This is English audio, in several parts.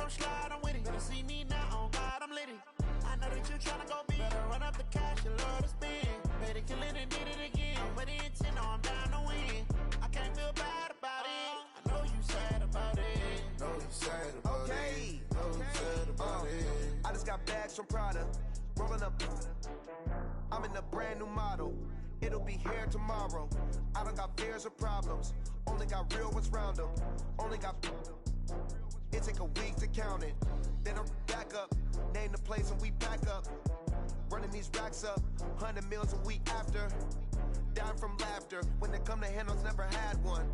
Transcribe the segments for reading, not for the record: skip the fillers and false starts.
come slide, I'm with it. Better see me now, on God, I'm litty. I know that you tryna go big. Better run up the cash, you love to spend. Better kill it and did it again. With the intent, I'm down to win. I can't feel bad about it. I know you sad about it. Know you sad about it. Know you sad about it. I just got bags from Prada. Rolling up. I'm in a brand new model. It'll be here tomorrow. I don't got fears or problems. Only got real ones round them. Only got. It take a week to count it. Then I'm back up. Name the place and we pack up. Running these racks up. 100 meals a week after. Dying from laughter. When they come to handles, never had one.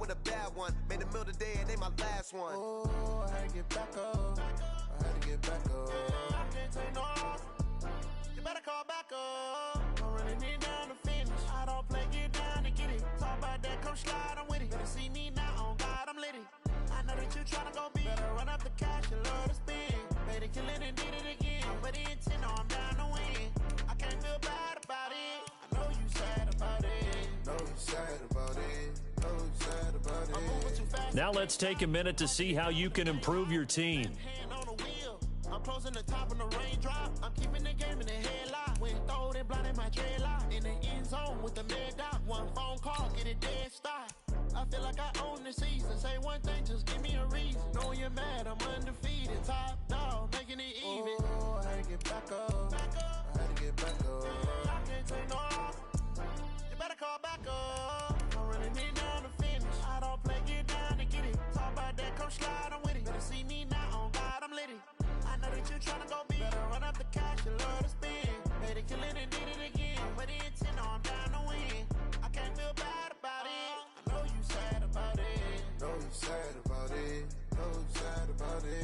With a bad one. Made a meal today and they my last one. Oh, I had to get back up. I had to get back up. I can't take no off. You better call back up. I'm running it down to finish. I don't play, get down to get it. Talk about that, come slide, I'm with it. Better see me now, on God, I'm litty. I know that you tryna go big. Better run up the cash, you love to spend. Better kill it and did it again. With the intent, I'm down to win. I can't feel bad about it. I know you sad about it. Know you sad about it. Know you sad about it. I'm moving too fast. Now let's take a minute to see how you can improve your team. Hand on the wheel. I'm closing the top and the raindrop. I'm keeping the game in the headlock. When throw it blind in my dreadlock. In the end zone with the mid dot. One phone call, get it dead stop. I feel like I own the season. Say one thing, just give me a reason. Knowing you're mad, I'm undefeated. Top dog, making it even. Oh, I had to get back up. I had to get back up. I can't take no off. You better call back up. I'm running it down to finish. I don't play, get down to get it. Talk about that, come slide, I'm with it. Better see me now, on God, I'm litty. I know that you tryna go big. Better run up the cash, you love to spend. Better kill it and did it again. With the intent, I'm down to win. I can't feel bad about it. I know you sad about it. Know you sad about it. Know you sad about it.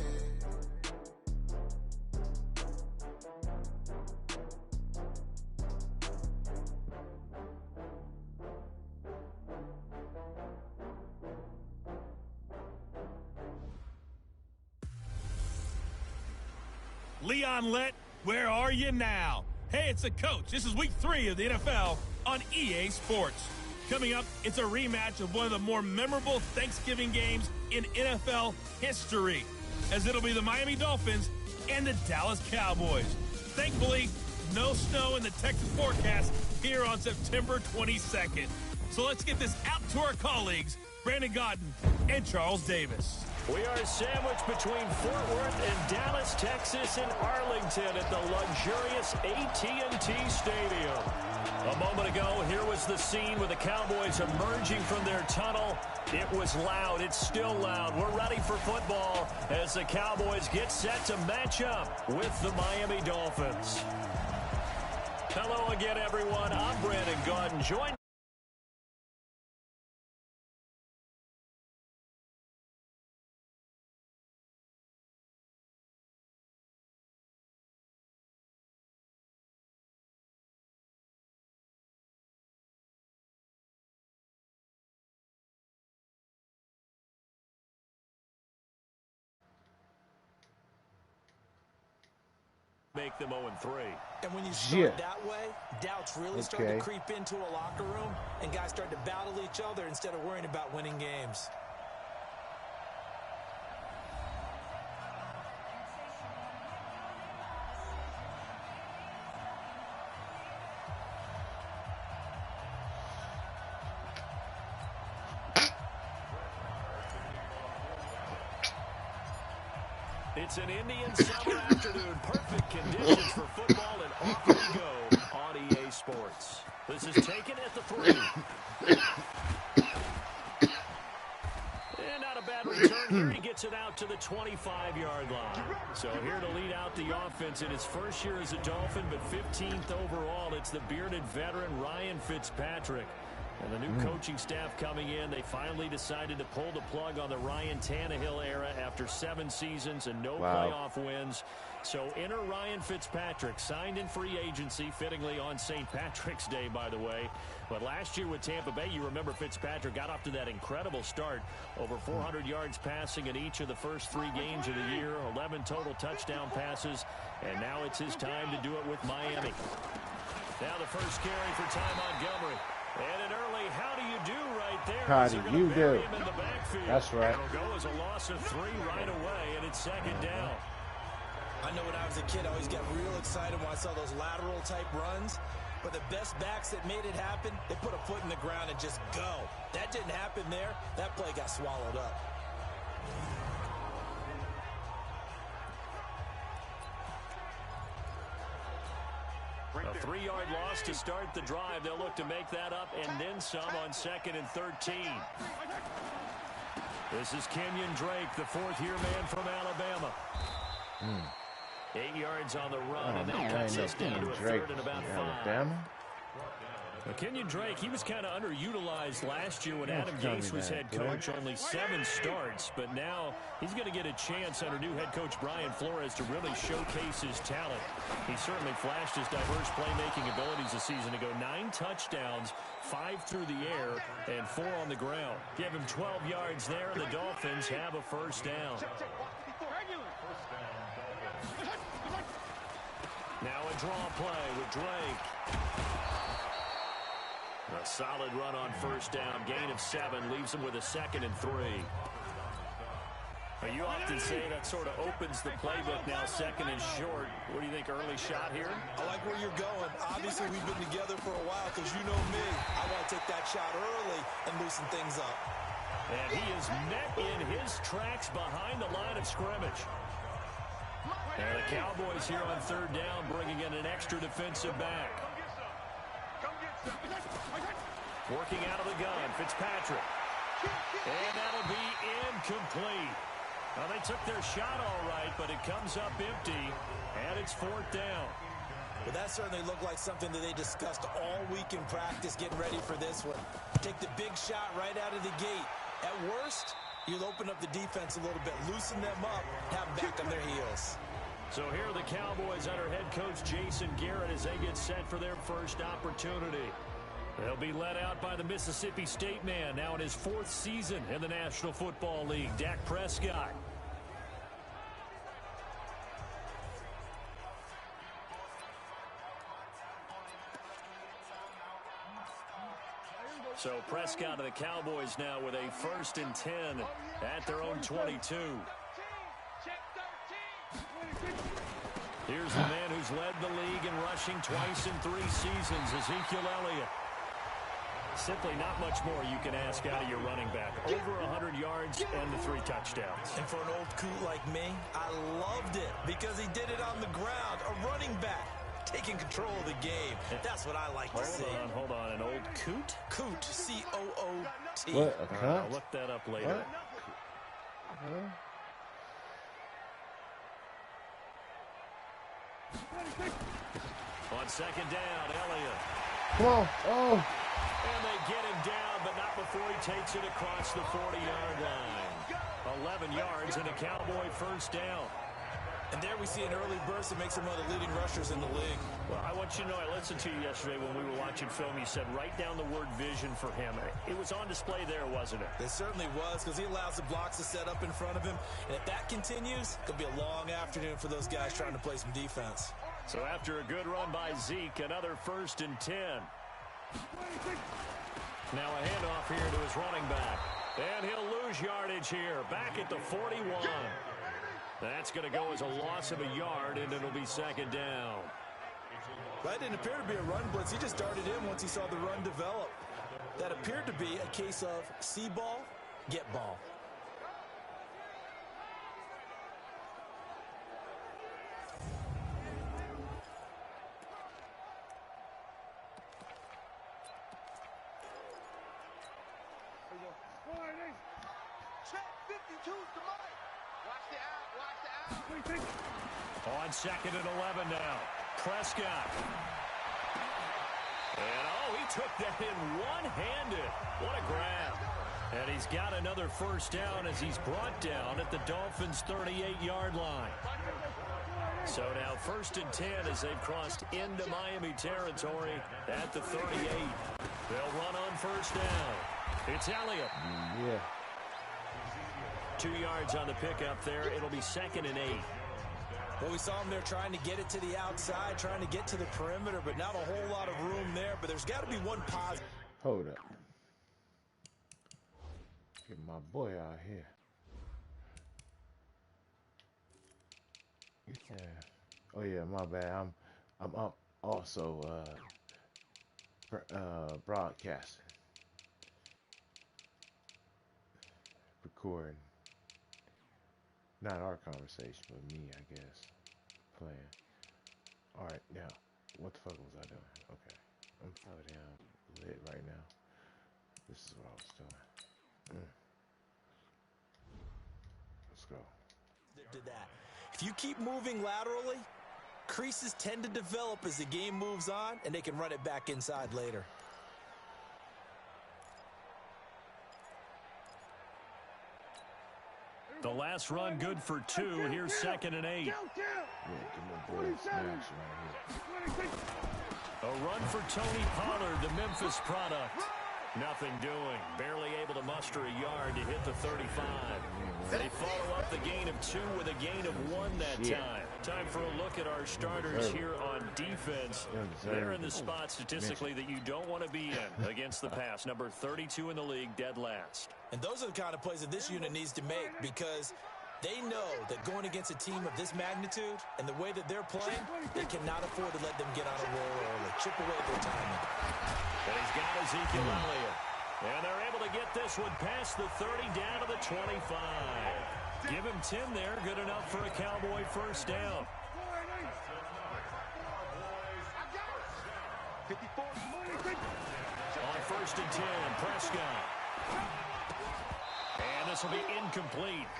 Leon Lett, where are you now? Hey, it's the coach. This is week 3 of the NFL on EA Sports. Coming up, it's a rematch of one of the more memorable Thanksgiving games in NFL history, as it'll be the Miami Dolphins and the Dallas Cowboys. Thankfully, no snow in the Texas forecast here on September 22nd. So let's get this out to our colleagues, Brandon Godden and Charles Davis. We are sandwiched between Fort Worth and Dallas, Texas, and Arlington at the luxurious AT&T Stadium. A moment ago, here was the scene with the Cowboys emerging from their tunnel. It was loud. It's still loud. We're ready for football as the Cowboys get set to match up with the Miami Dolphins. Hello again, everyone. I'm Brandon Godden. Join make them 0-3. And when you start that way, doubts really start to creep into a locker room, and guys start to battle each other instead of worrying about winning games. It's an Indian summer afternoon. Perfect conditions for football, and off we go on EA Sports. This is taken at the 3. And not a bad return here. He gets it out to the 25-yard line. So here to lead out the offense in his first year as a Dolphin, but 15th overall, it's the bearded veteran Ryan Fitzpatrick. And the new coaching staff coming in, they finally decided to pull the plug on the Ryan Tannehill era after 7 seasons and no playoff wins. So enter Ryan Fitzpatrick, signed in free agency, fittingly on St. Patrick's Day, by the way. But last year with Tampa Bay, you remember Fitzpatrick got off to that incredible start. Over 400 yards passing in each of the first 3 games of the year, 11 total touchdown passes, and now it's his time to do it with Miami. Now the first carry for Ty Montgomery. And an early how do you do right there. How do you do? That's right. It'll go as a loss of 3 right away, and it's second down. I know when I was a kid, I always got real excited when I saw those lateral-type runs. But the best backs that made it happen, they put a foot in the ground and just go. That didn't happen there. That play got swallowed up. A 3-yard loss to start the drive. They'll look to make that up and then some on 2nd and 13. This is Kenyon Drake, the 4th-year man from Alabama. 8 yards on the run, and that cuts us down to a third and about 5. Alabama? Now, Kenyon Drake, he was kind of underutilized last year when Adam Gase was head coach. Only 7 starts, but now he's going to get a chance under new head coach Brian Flores to really showcase his talent. He certainly flashed his diverse playmaking abilities a season ago. 9 touchdowns, 5 through the air, and 4 on the ground. Give him 12 yards there, and the Dolphins have a first down. Now a draw play with Drake. A solid run on first down. Gain of 7 leaves him with a 2nd and 3. Now, you often say that sort of opens the playbook now, 2nd and short. What do you think, early shot here? I like where you're going. Obviously, we've been together for a while because you know me. I want to take that shot early and loosen things up. And he is met in his tracks behind the line of scrimmage. And the Cowboys here on 3rd down bringing in an extra defensive back. Working out of the gun, Fitzpatrick. And that'll be incomplete. Now, they took their shot all right, but it comes up empty, and it's 4th down. But that certainly looked like something that they discussed all week in practice, getting ready for this one. Take the big shot right out of the gate. At worst, you'll open up the defense a little bit, loosen them up, have them back on their heels. So here are the Cowboys under head coach Jason Garrett as they get set for their first opportunity. They'll be led out by the Mississippi State man, now in his 4th season in the National Football League, Dak Prescott. So Prescott of the Cowboys now with a 1st and 10 at their own 22. Here's the man who's led the league in rushing twice in 3 seasons, Ezekiel Elliott. Simply not much more you can ask out of your running back. Over 100 yards and the 3 touchdowns. And for an old coot like me, I loved it because he did it on the ground. A running back taking control of the game. That's what I like to see. Hold on. An old coot? Coot, C-O-O-T. What, a cunt? I'll look that up later. On 2nd down, Elliott. Come on. Oh. And they get him down, but not before he takes it across the 40-yard line. 11 yards and a Cowboy first down. And there we see an early burst that makes him one of the leading rushers in the league. Well, I want you to know, I listened to you yesterday when we were watching film. You said write down the word vision for him. It was on display there, wasn't it? It certainly was, because he allows the blocks to set up in front of him. And if that continues, it could be a long afternoon for those guys trying to play some defense. So after a good run by Zeke, another 1st and 10. Now a handoff here to his running back. And he'll lose yardage here. Back at the 41. That's going to go as a loss of a yard, and it'll be 2nd down. That didn't appear to be a run blitz. He just darted in once he saw the run develop. That appeared to be a case of see ball, get ball. On 2nd and 11 now. Prescott. And, he took that in one-handed. What a grab. And he's got another first down as he's brought down at the Dolphins' 38-yard line. So now 1st and 10 as they've crossed into Miami territory at the 38. They'll run on first down. It's Elliott. Yeah. 2 yards on the pickup there. It'll be 2nd and 8. Well, we saw him there trying to get it to the outside, trying to get to the perimeter, but not a whole lot of room there. But there's got to be one positive. Hold up. Get my boy out here. Yeah. Oh yeah, my bad. I'm up also broadcasting, recording. Not our conversation, but me, I guess, playing. All right, now, what the fuck was I doing? Okay, I'm so damn lit right now. This is what I was doing. Let's go. Did that. If you keep moving laterally, creases tend to develop as the game moves on, and they can run it back inside later. The last run good for 2. Here's 2nd and 8. Yeah, get my boy smash right here. A run for Tony Pollard, the Memphis product. Nothing doing. Barely able to muster a yard to hit the 35. They follow up the gain of 2 with a gain of 1 that time. Time for a look at our starters here on defense. They're in the spot statistically that you don't want to be in against the pass. Number 32 in the league, dead last. And those are the kind of plays that this unit needs to make, because they know that going against a team of this magnitude and the way that they're playing, they cannot afford to let them get on a roll early. Chip away at their timing. And he's got Ezekiel Elliott. And they're able to get this one past the 30 down to the 25. Give him 10 there. Good enough for a Cowboy first down. On 1st and 10, Prescott. And this will be incomplete.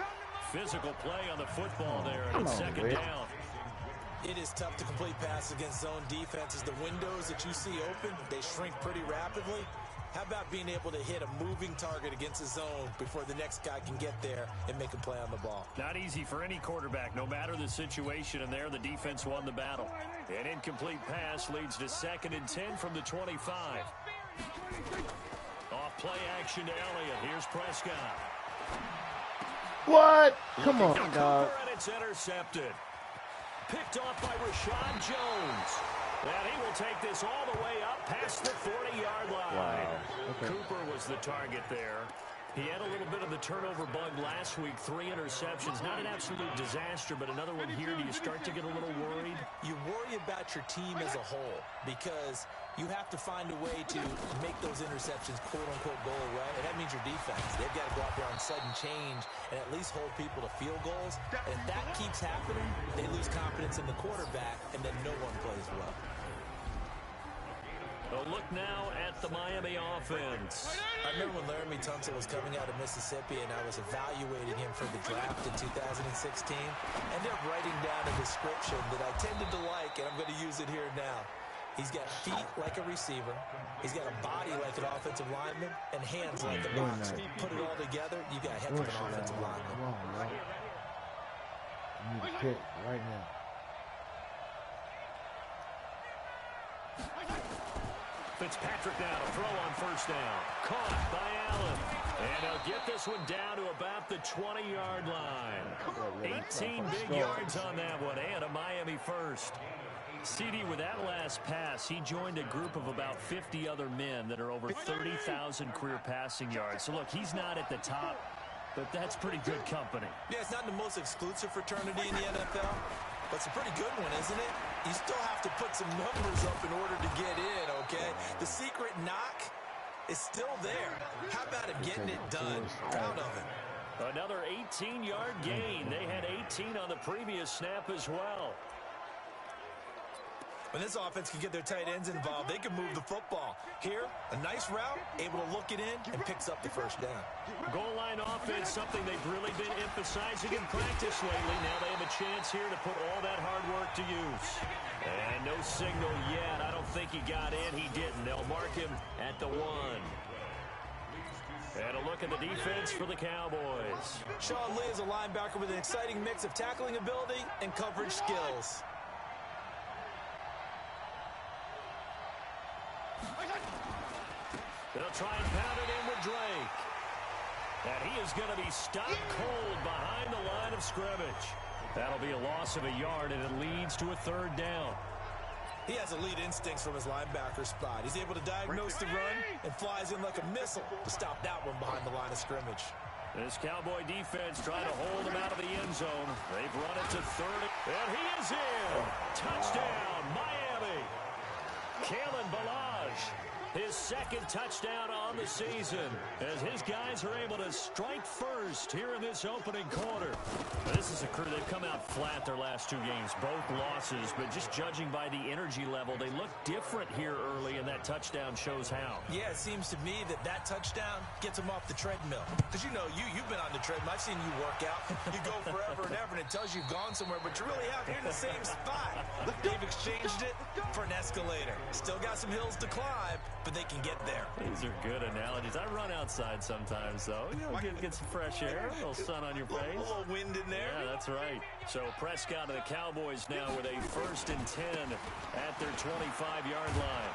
Physical play on the football there, and it's 2nd down. It is tough to complete passes against zone defenses. The windows that you see open, they shrink pretty rapidly. How about being able to hit a moving target against a zone before the next guy can get there and make a play on the ball? Not easy for any quarterback, no matter the situation, and there the defense won the battle. An incomplete pass leads to 2nd and 10 from the 25. Off play action to Elliott. Here's Prescott. What? Come on, dog. And it's intercepted. Picked off by Rashad Jones. And he will take this all the way up past the 40-yard line. Wow. Okay. Cooper was the target there. He had a little bit of the turnover bug last week. 3 interceptions. Not an absolute disaster, but another one here. Do you start to get a little worried? You worry about your team as a whole, because you have to find a way to make those interceptions, quote-unquote, go away. And that means your defense. They've got to go out there on sudden change and at least hold people to field goals. And if that keeps happening, they lose confidence in the quarterback, and then no one plays well. A look now at the Miami offense. I remember when Laramie Tunsil was coming out of Mississippi, and I was evaluating him for the draft in 2016. Ended up writing down a description that I tended to like, and I'm going to use it here now. He's got feet like a receiver. He's got a body like an offensive lineman, and hands like a box. Put it all together, you got a heck of an offensive lineman. Come on, man. I need a pick right now. Fitzpatrick now to throw on 1st down. Caught by Allen. And he'll get this one down to about the 20-yard line. 18 big yards on that one, and a Miami first. CD, with that last pass, he joined a group of about 50 other men that are over 30,000 career passing yards. So, look, he's not at the top, but that's pretty good company. Yeah, it's not the most exclusive fraternity in the NFL, but it's a pretty good one, isn't it? You still have to put some numbers up in order to get in, okay? The secret knock is still there. How about him getting it done? Proud of him. Another 18-yard gain. They had 18 on the previous snap as well. When this offense can get their tight ends involved, they can move the football. Here, a nice route, able to look it in, and picks up the 1st down. Goal line offense, something they've really been emphasizing in practice lately. Now they have a chance here to put all that hard work to use. And no signal yet. I don't think he got in. He didn't. They'll mark him at the 1. And a look at the defense for the Cowboys. Sean Lee is a linebacker with an exciting mix of tackling ability and coverage skills. They'll try and pound it in with Drake. And he is going to be stopped cold behind the line of scrimmage. That'll be a loss of a yard, and it leads to a 3rd down. He has elite instincts from his linebacker spot. He's able to diagnose the run and flies in like a missile to stop that one behind the line of scrimmage. This Cowboy defense trying to hold him out of the end zone. They've run it to third, and he is in. Touchdown, Miami. Kalen Ballage, his second touchdown on the season, as his guys are able to strike first here in this opening quarter. Now, this is a crew. They've come out flat their last two games, both losses, but just judging by the energy level, they look different here early, and that touchdown shows how. Yeah, it seems to me that touchdown gets them off the treadmill. Because, you know, you've been on the treadmill. I've seen you work out. You go forever and ever, and it tells you you've gone somewhere, but you really have. You're in the same spot. They've exchanged it for an escalator. Still got some hills to climb, but they can get there. These are good analogies. I run outside sometimes, though. You know, get some fresh air, a little sun on your face. A little wind in there. Yeah, that's right. So Prescott and the Cowboys now with a 1st and 10 at their 25-yard line.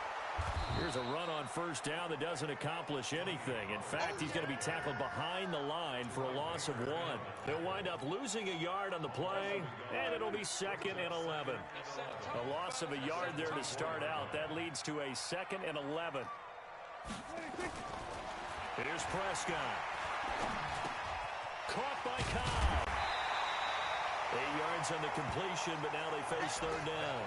Here's a run on first down that doesn't accomplish anything. In fact, he's going to be tackled behind the line for a loss of 1. They'll wind up losing a yard on the play, and it'll be 2nd and 11. A loss of a yard there to start out. That leads to a 2nd and 11. Here's Prescott. Caught by Cobb. 8 yards on the completion, but now they face third down.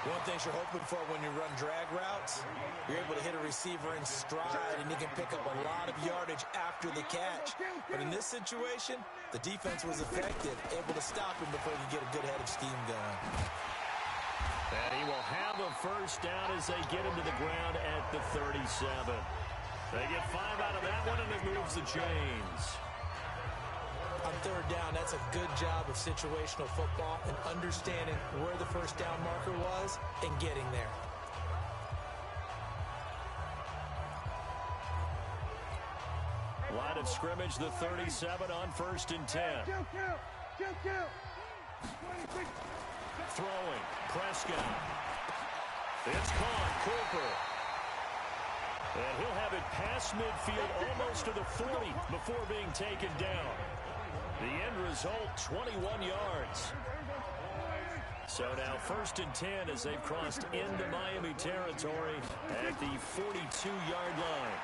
One thing you're hoping for when you run drag routes, you're able to hit a receiver in stride, and you can pick up a lot of yardage after the catch. But in this situation, the defense was effective, able to stop him before you get a good head of steam going. And he will have a first down as they get him to the ground at the 37. They get 5 out of that one, and it moves the chains. On third down, that's a good job of situational football and understanding where the first down marker was and getting there. Line of scrimmage, the 37 on 1st and 10. Throwing, Prescott. It's caught, Cooper. And he'll have it past midfield almost to the 40 before being taken down. The end result, 21 yards. So now 1st and 10 as they've crossed into Miami territory at the 42-yard line.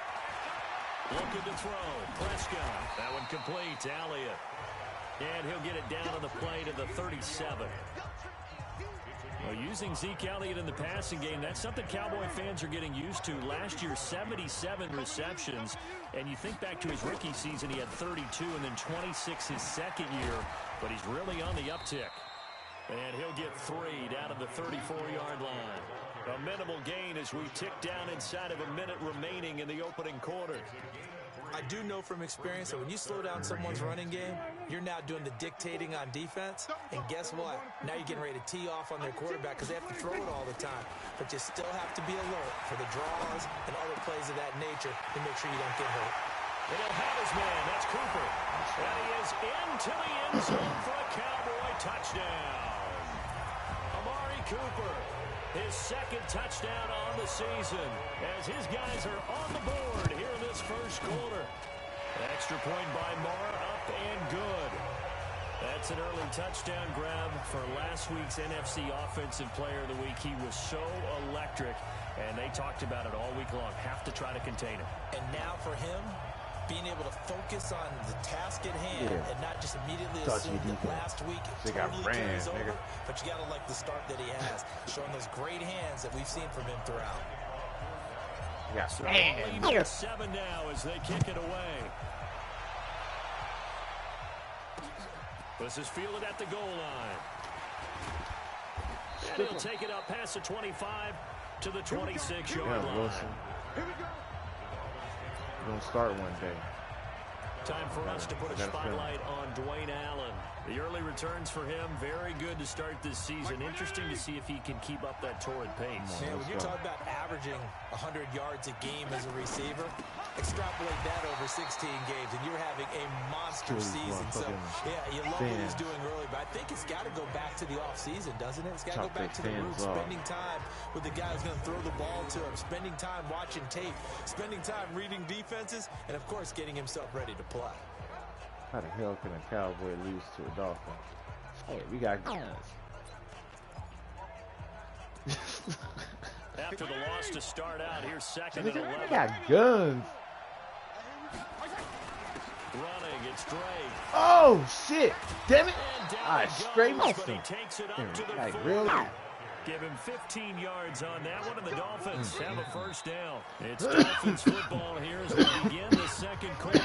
Looking to throw, Prescott. That one complete to Elliott. And he'll get it down on the play to the 37. Well, using Zeke Elliott in the passing game, that's something Cowboy fans are getting used to. Last year, 77 receptions. And you think back to his rookie season, he had 32 and then 26 his second year. But he's really on the uptick. And he'll get 3 down to the 34-yard line. A minimal gain as we tick down inside of a minute remaining in the opening quarter. I do know from experience that when you slow down someone's running game, you're now doing the dictating on defense. And guess what? Now you're getting ready to tee off on their quarterback because they have to throw it all the time. But you still have to be alert for the draws and other plays of that nature to make sure you don't get hurt. And he'll have his man. That's Cooper. And he is into the end zone for a Cowboy touchdown. Amari Cooper, his 2nd touchdown on the season as his guys are on the board here in this first quarter. Extra point by Marr, up and good. That's an early touchdown grab for last week's NFC Offensive Player of the Week. He was so electric, and they talked about it all week long. Have to try to contain him. And now for him, being able to focus on the task at hand and not just immediately assume that last week it totally carries over, but you got to like the start that he has, showing those great hands that we've seen from him throughout. Yeah, so 7 now as they kick it away. This is fielded at the goal line. And he'll take it up past the 25 to the 26-yard line. Wilson. We're going to start one day. Time for us to put a spotlight on Dwayne Allen. The early returns for him, very good to start this season. Interesting to see if he can keep up that torrid pace. Man, when you're talking about averaging 100 yards a game as a receiver, extrapolate that over 16 games, and you're having a monster season. So, yeah, you love what he's doing early, but I think it's got to go back to the offseason, doesn't it? It's got to go back to the roots, spending time with the guy who's going to throw the ball to him, spending time watching tape, spending time reading defenses, and, of course, getting himself ready to play. How the hell can a Cowboy lose to a Dolphin? Hey, we got guns. after the loss to start out. Here's second and 11. I got guns. Running, it's Drake. Oh, shit. Damn it. I He straight goes, missed but he him. takes it up to the Like, 40. really? Give him 15 yards on that one, and the Dolphins have a first down. It's Dolphins football here as we begin the second quarter,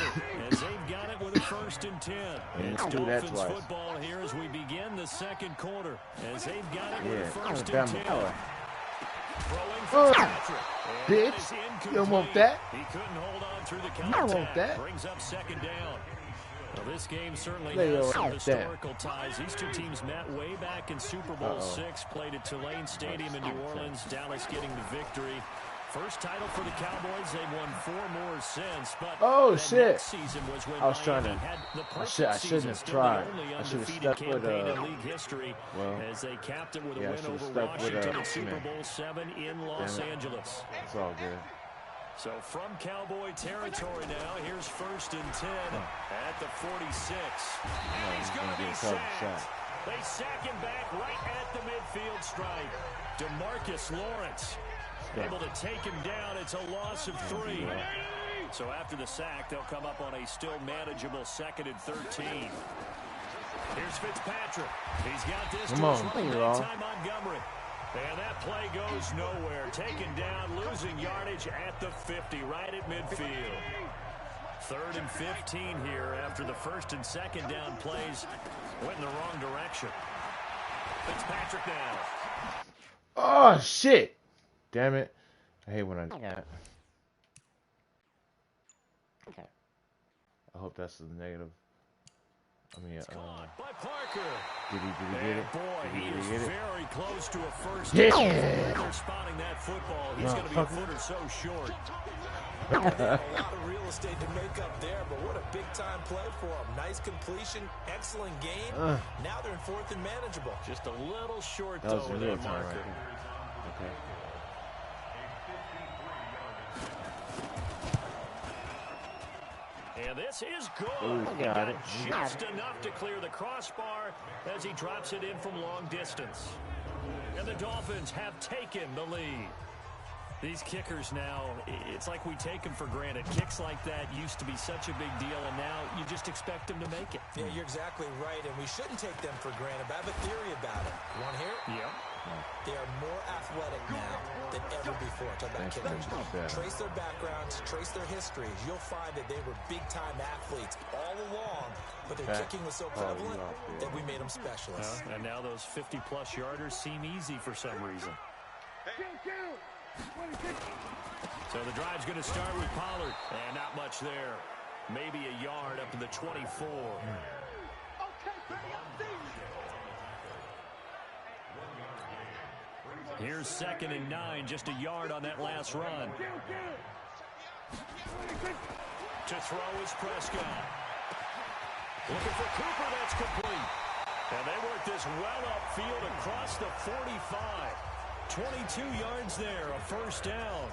as they've got it with a 1st and 10. It's Dolphins football here as we begin the second quarter, as they've got it with a 1st and 10. Throwing for Patrick. Bitch, you don't want that? He couldn't hold on through the I want contact. that. Brings up second down. Well, this game certainly Lay has your some ass down. historical ties. These two teams met way back in Super Bowl VI, played at Tulane Stadium in New Orleans. Dallas getting the victory. First title for the Cowboys. They've won 4 more since. But Oh, that shit. next season was when I was trying Miami to. had the I perfect shouldn't season, have still tried. the only I should have undefeated stuck with campaign in league history, well, as they capped it with a yeah, I win should've over stuck with, Washington in Super man. Bowl VII in Los Angeles. It's all good. So from Cowboy territory now, here's 1st and 10 at the 46. And he's going to be sacked. They sack him back right at the midfield stripe. DeMarcus Lawrence able to take him down. It's a loss of 3. So after the sack, they'll come up on a still manageable 2nd and 13. Here's Fitzpatrick. He's got this Come to his on, right bring it on. by Montgomery. And that play goes nowhere. Taken down, losing yardage at the 50, right at midfield. 3rd and 15 here after the 1st and 2nd down plays went in the wrong direction. Fitzpatrick now. Oh, shit. Damn it. I hate when I do that. I hope that's the negative. I mean, Caught by Parker. did he get it? Boy, he is get it? very close to a first Yeah. down. They're spotting that football. He's going to be a foot or so short. They have a lot of real estate to make up there, but what a big-time play for them. Nice completion, excellent game. Now they're in 4th and manageable. Just a little short, That was though, in with real that time marker. right there. Okay. And this is good. Ooh, He got got it. just enough to clear the crossbar as he drops it in from long distance. And the Dolphins have taken the lead. These kickers now, it's like we take them for granted. Kicks like that used to be such a big deal, and now you just expect them to make it. Yeah, you're exactly right, and we shouldn't take them for granted. But I have a theory about it. You want to hear it? Yep. They are more athletic now than ever before. Talk about kickers. Trace their backgrounds, trace their histories. You'll find that they were big-time athletes all along, but their kicking was so prevalent that we made them specialists. And now those 50-plus yarders seem easy for some reason. So the drive's going to start with Pollard, and not much there. Maybe a yard up to the 24. Here's 2nd and 9, just a yard on that last run. To throw is Prescott. Looking for Cooper, that's complete. And they work this well upfield across the 45. 22 yards there, a first down.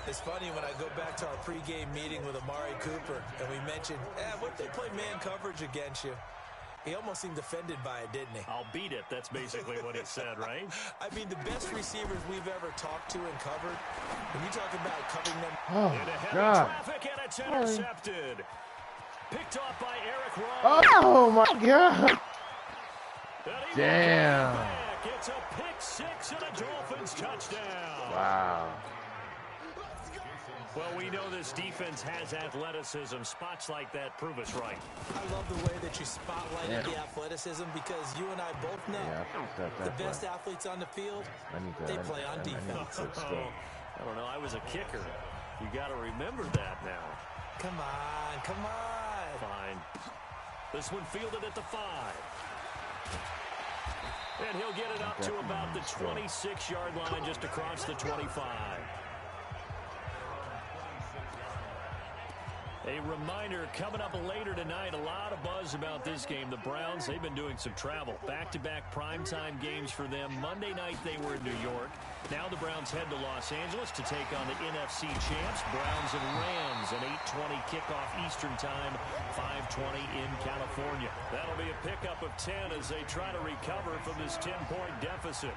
It's funny when I go back to our pregame meeting with Amari Cooper, and we mentioned, what if they play man coverage against you? He almost seemed offended by it, didn't he? I'll beat it. That's basically what he said, right? I mean, the best receivers we've ever talked to and covered, when you talk about covering them. Into heavy traffic, and it's intercepted. Picked off by Eric Rowe. Oh, my God. Damn. It's a pick 6 and a Dolphins touchdown. Wow. Well, we know this defense has athleticism. Spots like that prove us right. I love the way that you spotlighted the athleticism, because you and I both know the best athletes on the field, they play on defense. I don't know. I was a kicker. You got to remember that now. Come on, come on. Fine. This one fielded at the 5. And he'll get it up to about the 26-yard line, just across the 25. A reminder, coming up later tonight, a lot of buzz about this game. The Browns, they've been doing some travel. Back-to-back primetime games for them. Monday night, they were in New York. Now the Browns head to Los Angeles to take on the NFC champs, Browns and Rams, an 8:20 kickoff Eastern time, 5:20 in California. That'll be a pickup of 10 as they try to recover from this 10-point deficit.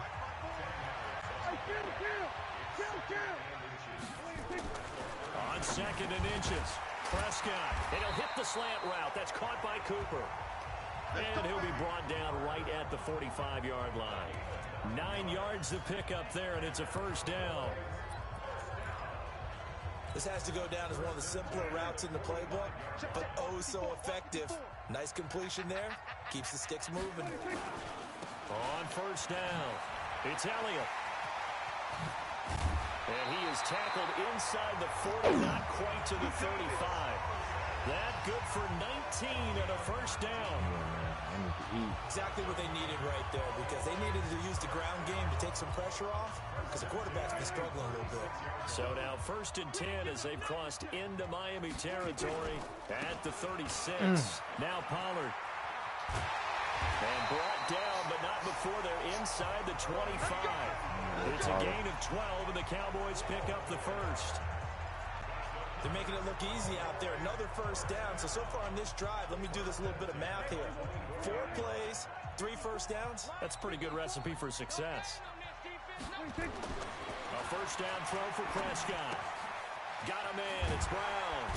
On 2nd and inches, Prescott, and he'll hit the slant route. That's caught by Cooper. And he'll be brought down right at the 45-yard line. 9 yards to pick up there, and it's a first down. This has to go down as one of the simpler routes in the playbook, but oh so effective. Nice completion there. Keeps the sticks moving. On first down, it's Elliott. And he is tackled inside the 40, not quite to the 35. That good for 19 and a first down. Exactly what they needed right there, because they needed to use the ground game to take some pressure off, because the quarterback's been struggling a little bit. So now 1st and 10 as they've crossed into Miami territory at the 36. Now Pollard. And brought down, but not before they're inside the 25. It's a gain of 12, and the Cowboys pick up the first. They're making it look easy out there. Another first down. So far on this drive, let me do this little bit of math here. 4 plays, 3 first downs. That's a pretty good recipe for success. A first down throw for Prescott. Got him in. It's Brown.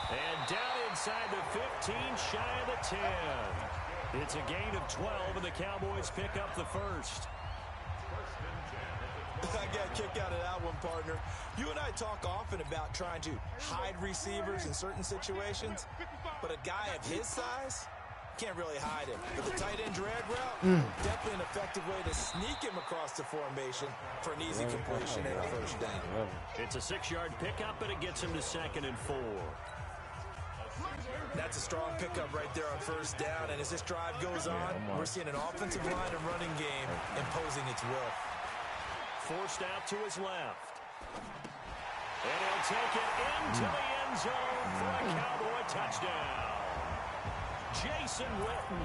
And down inside the 15, shy of the 10. It's a gain of 12, and the Cowboys pick up the first. I got a kick out of that one, partner. You and I talk often about trying to hide receivers in certain situations, but a guy of his size can't really hide him. But the tight end drag route, definitely an effective way to sneak him across the formation for an easy completion and a first down. It's a 6-yard pickup, and it gets him to 2nd and 4. That's a strong pickup right there on first down, and as this drive goes on, we're seeing an offensive line and running game imposing its will. Forced out to his left. And he'll take it into the end zone for a Cowboy touchdown. Jason Witten,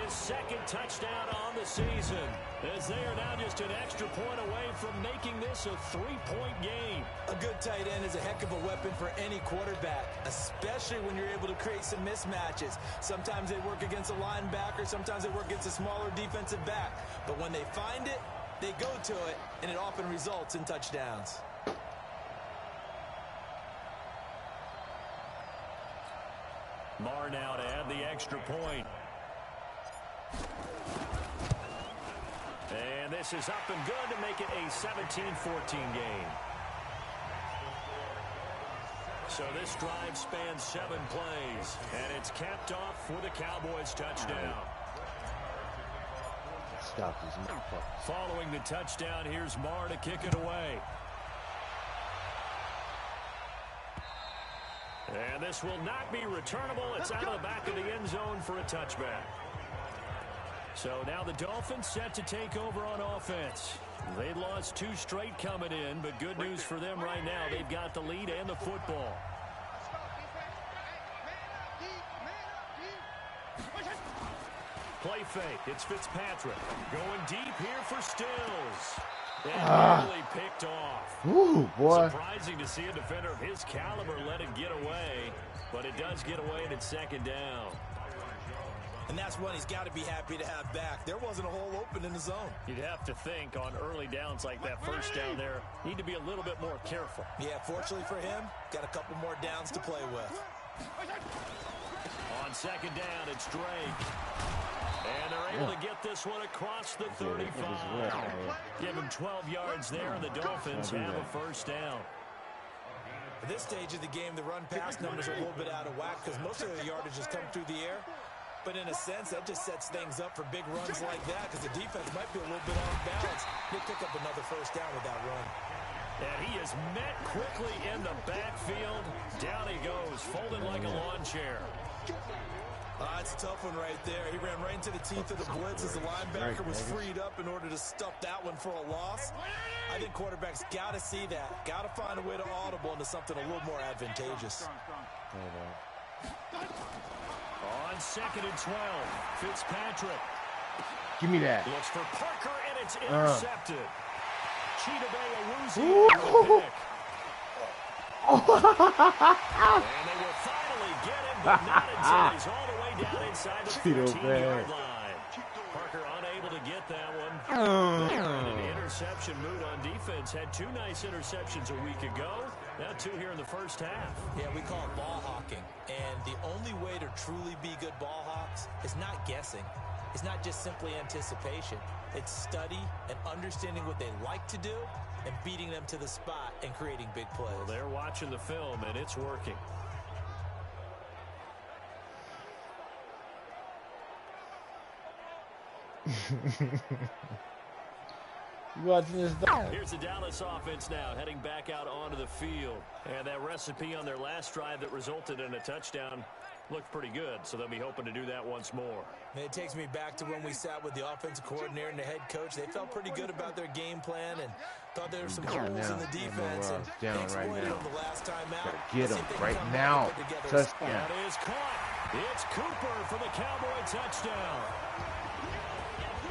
his 2nd touchdown on the season, as they are now just an extra point away from making this a 3-point game. A good tight end is a heck of a weapon for any quarterback, especially when you're able to create some mismatches. Sometimes they work against a linebacker, sometimes they work against a smaller defensive back. But when they find it, they go to it, and it often results in touchdowns. Marr now to add the extra point. And this is up and good to make it a 17-14 game. So this drive spans 7 plays, and it's capped off with a Cowboys touchdown. Stop these motherfuckers. Following the touchdown, here's Marr to kick it away. And this will not be returnable. It's out of the back of the end zone for a touchback. So now the Dolphins set to take over on offense. They lost 2 straight coming in, but good news for them right now. They've got the lead and the football. Play fake. It's Fitzpatrick. Going deep here for Stills. And nearly picked off. Ooh, boy. Surprising to see a defender of his caliber let it get away, but it does get away and it's 2nd down. And that's one he's got to be happy to have back. There wasn't a hole open in the zone. You'd have to think on early downs like that first down there, need to be a little bit more careful. Yeah, fortunately for him, got a couple more downs to play with. On 2nd down, it's Drake. And they're able to get this one across the 35. Give him 12 yards there, and the Dolphins have a first down. At this stage of the game, the run-pass numbers are a little bit out of whack because most of the yardage has come through the air. But in a sense, that just sets things up for big runs like that because the defense might be a little bit off balance. They pick up another first down with that run. And he is met quickly in the backfield. Down he goes, folded like a lawn chair. That's a tough one right there. He ran right into the teeth of the blitz as the linebacker was freed up in order to stuff that one for a loss. I think quarterbacks got to see that. Got to find a way to audible into something a little more advantageous. On 2nd and 12, Fitzpatrick. Give me that. Looks for Parker, and it's intercepted. Chidobe Awuzie. And they will finally get him, but not until he's all the way down inside the 14-yard line. Parker unable to get that one. An interception mood on defense. Had 2 nice interceptions a week ago. Now 2 here in the first half. Yeah, we call it ball hawking. And the only way to truly be good ball hawks is not guessing. It's not just simply anticipation. It's study and understanding what they like to do and beating them to the spot and creating big plays. Well, they're watching the film, and it's working. Watching this dog. Here's the Dallas offense now heading back out onto the field. And that recipe on their last drive that resulted in a touchdown looked pretty good, so they'll be hoping to do that once more. And it takes me back to when we sat with the offensive coordinator and the head coach. They felt pretty good about their game plan and thought there were some holes in the defense. And they exploited them the last time out. Get him right now. Touchdown. That is caught. It's Cooper for the Cowboy touchdown.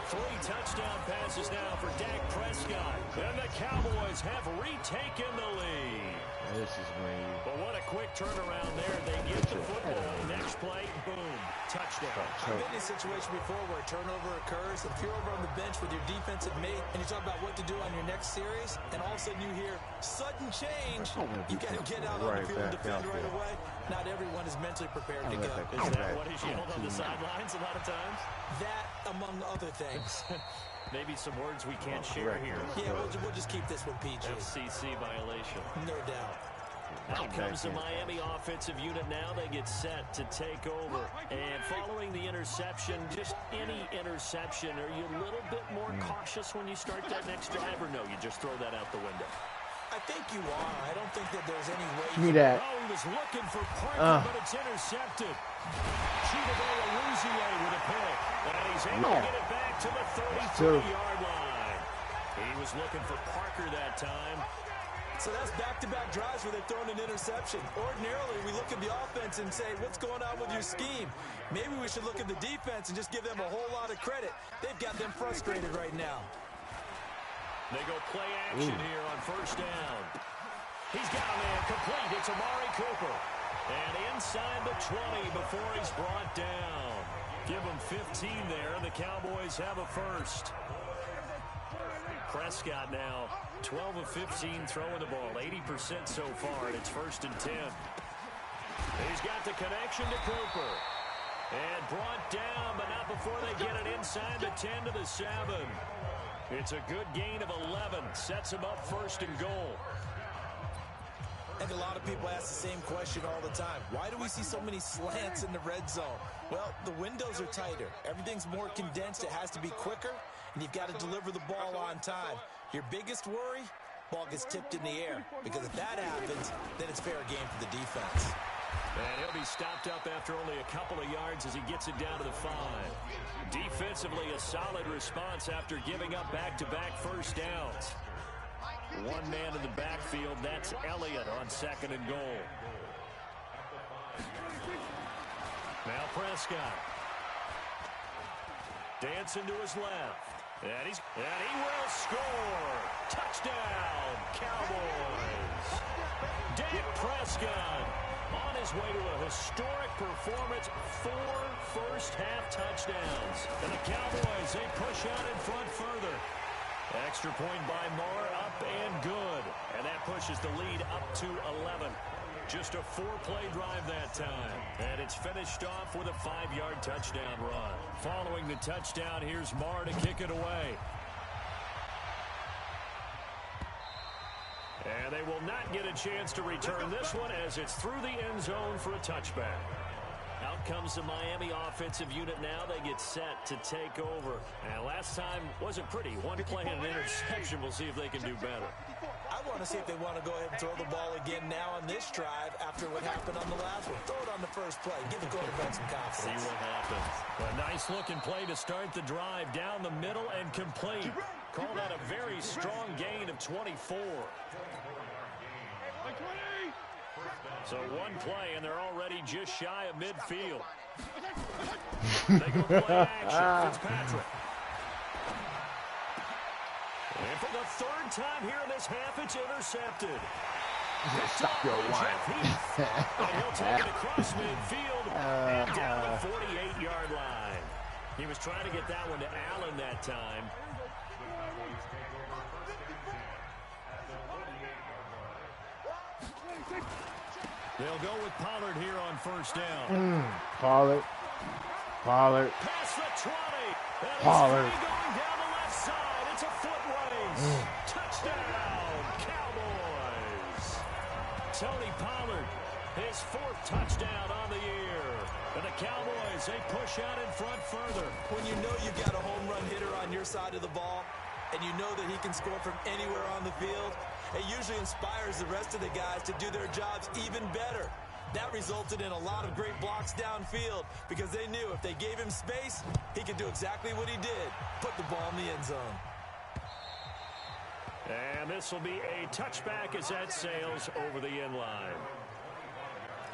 3 touchdown passes now for Dak Prescott. And the Cowboys have retaken the lead. This is when But what a quick turnaround there. They get the football. Next play, boom, touchdown. I've been in a situation before where a turnover occurs. If you're over on the bench with your defensive mate and you talk about what to do on your next series, and all of a sudden you hear sudden change, you got to get out on the field and defend right away. Not everyone is mentally prepared to go. Is that what is yelled on the sidelines a lot of times? That, among other things. Maybe some words we can't share here. Yeah, we'll just keep this one PG. FCC violation. No doubt. Out comes the Miami offensive unit now. They get set to take over. And following the interception, just any interception, are you a little bit more cautious when you start that next drive, or no, you just throw that out the window? I think you are. I don't think that there's any way. Give me that. Oh, he was looking for Parker, but it's intercepted. Chidobe Awuzie with a pick. And he's able to get it back to the 33-yard line. He was looking for Parker that time. So that's back-to-back drives where they've thrown an interception. Ordinarily, we look at the offense and say, what's going on with your scheme? Maybe we should look at the defense and just give them a whole lot of credit. They've got them frustrated right now. They go play action here on first down. He's got a man complete. It's Amari Cooper. And inside the 20 before he's brought down. Give him 15 there, and the Cowboys have a first. Prescott now 12 of 15 throwing the ball, 80% so far, and it's 1st and 10. He's got the connection to Cooper. And brought down, but not before they get it inside the 10 to the 7. It's a good gain of 11. Sets him up 1st and goal. And a lot of people ask the same question all the time. Why do we see so many slants in the red zone? Well, the windows are tighter. Everything's more condensed. It has to be quicker, and you've got to deliver the ball on time. Your biggest worry, ball gets tipped in the air. Because if that happens, then it's fair game for the defense. And he'll be stopped up after only a couple of yards as he gets it down to the 5. Defensively, a solid response after giving up back-to-back first downs. One man in the backfield, that's Elliott on 2nd and goal. Now Prescott. Dancing to his left. And he will score. Touchdown, Cowboys. Dak Prescott on his way to a historic performance. 4 first-half touchdowns. And the Cowboys, they push out in front further. Extra point by Moore, up and good. And that pushes the lead up to 11. Just a 4-play drive that time. And it's finished off with a 5-yard touchdown run. Following the touchdown, here's Moore to kick it away. And they will not get a chance to return this one as it's through the end zone for a touchback. Out comes the Miami offensive unit now. They get set to take over. And last time wasn't pretty. One play and an interception. We'll see if they can do better. I want to see if they want to go ahead and throw the ball again now on this drive after what happened on the last one. Throw it on the first play. Give the quarterback some confidence. See what happens. A nice-looking play to start the drive. Down the middle and complete. Call that a very strong gain of 24. So one play, and they're already just shy of midfield. They go play action. Fitzpatrick. And for the 3rd time here in this half, it's intercepted. Stop your whine. And he'll take it across midfield and down the 48-yard line. He was trying to get that one to Allen that time. They'll go with Pollard here on first down. Pollard. Past the 20. Pollard. Going down the left side. It's a foot race. Touchdown, Cowboys. Tony Pollard, his 4th touchdown on the year. And the Cowboys, they push out in front further. When you know you've got a home run hitter on your side of the ball, and you know that he can score from anywhere on the field, it usually inspires the rest of the guys to do their jobs even better. That resulted in a lot of great blocks downfield because they knew if they gave him space, he could do exactly what he did, put the ball in the end zone. And this will be a touchback as that sails over the end line.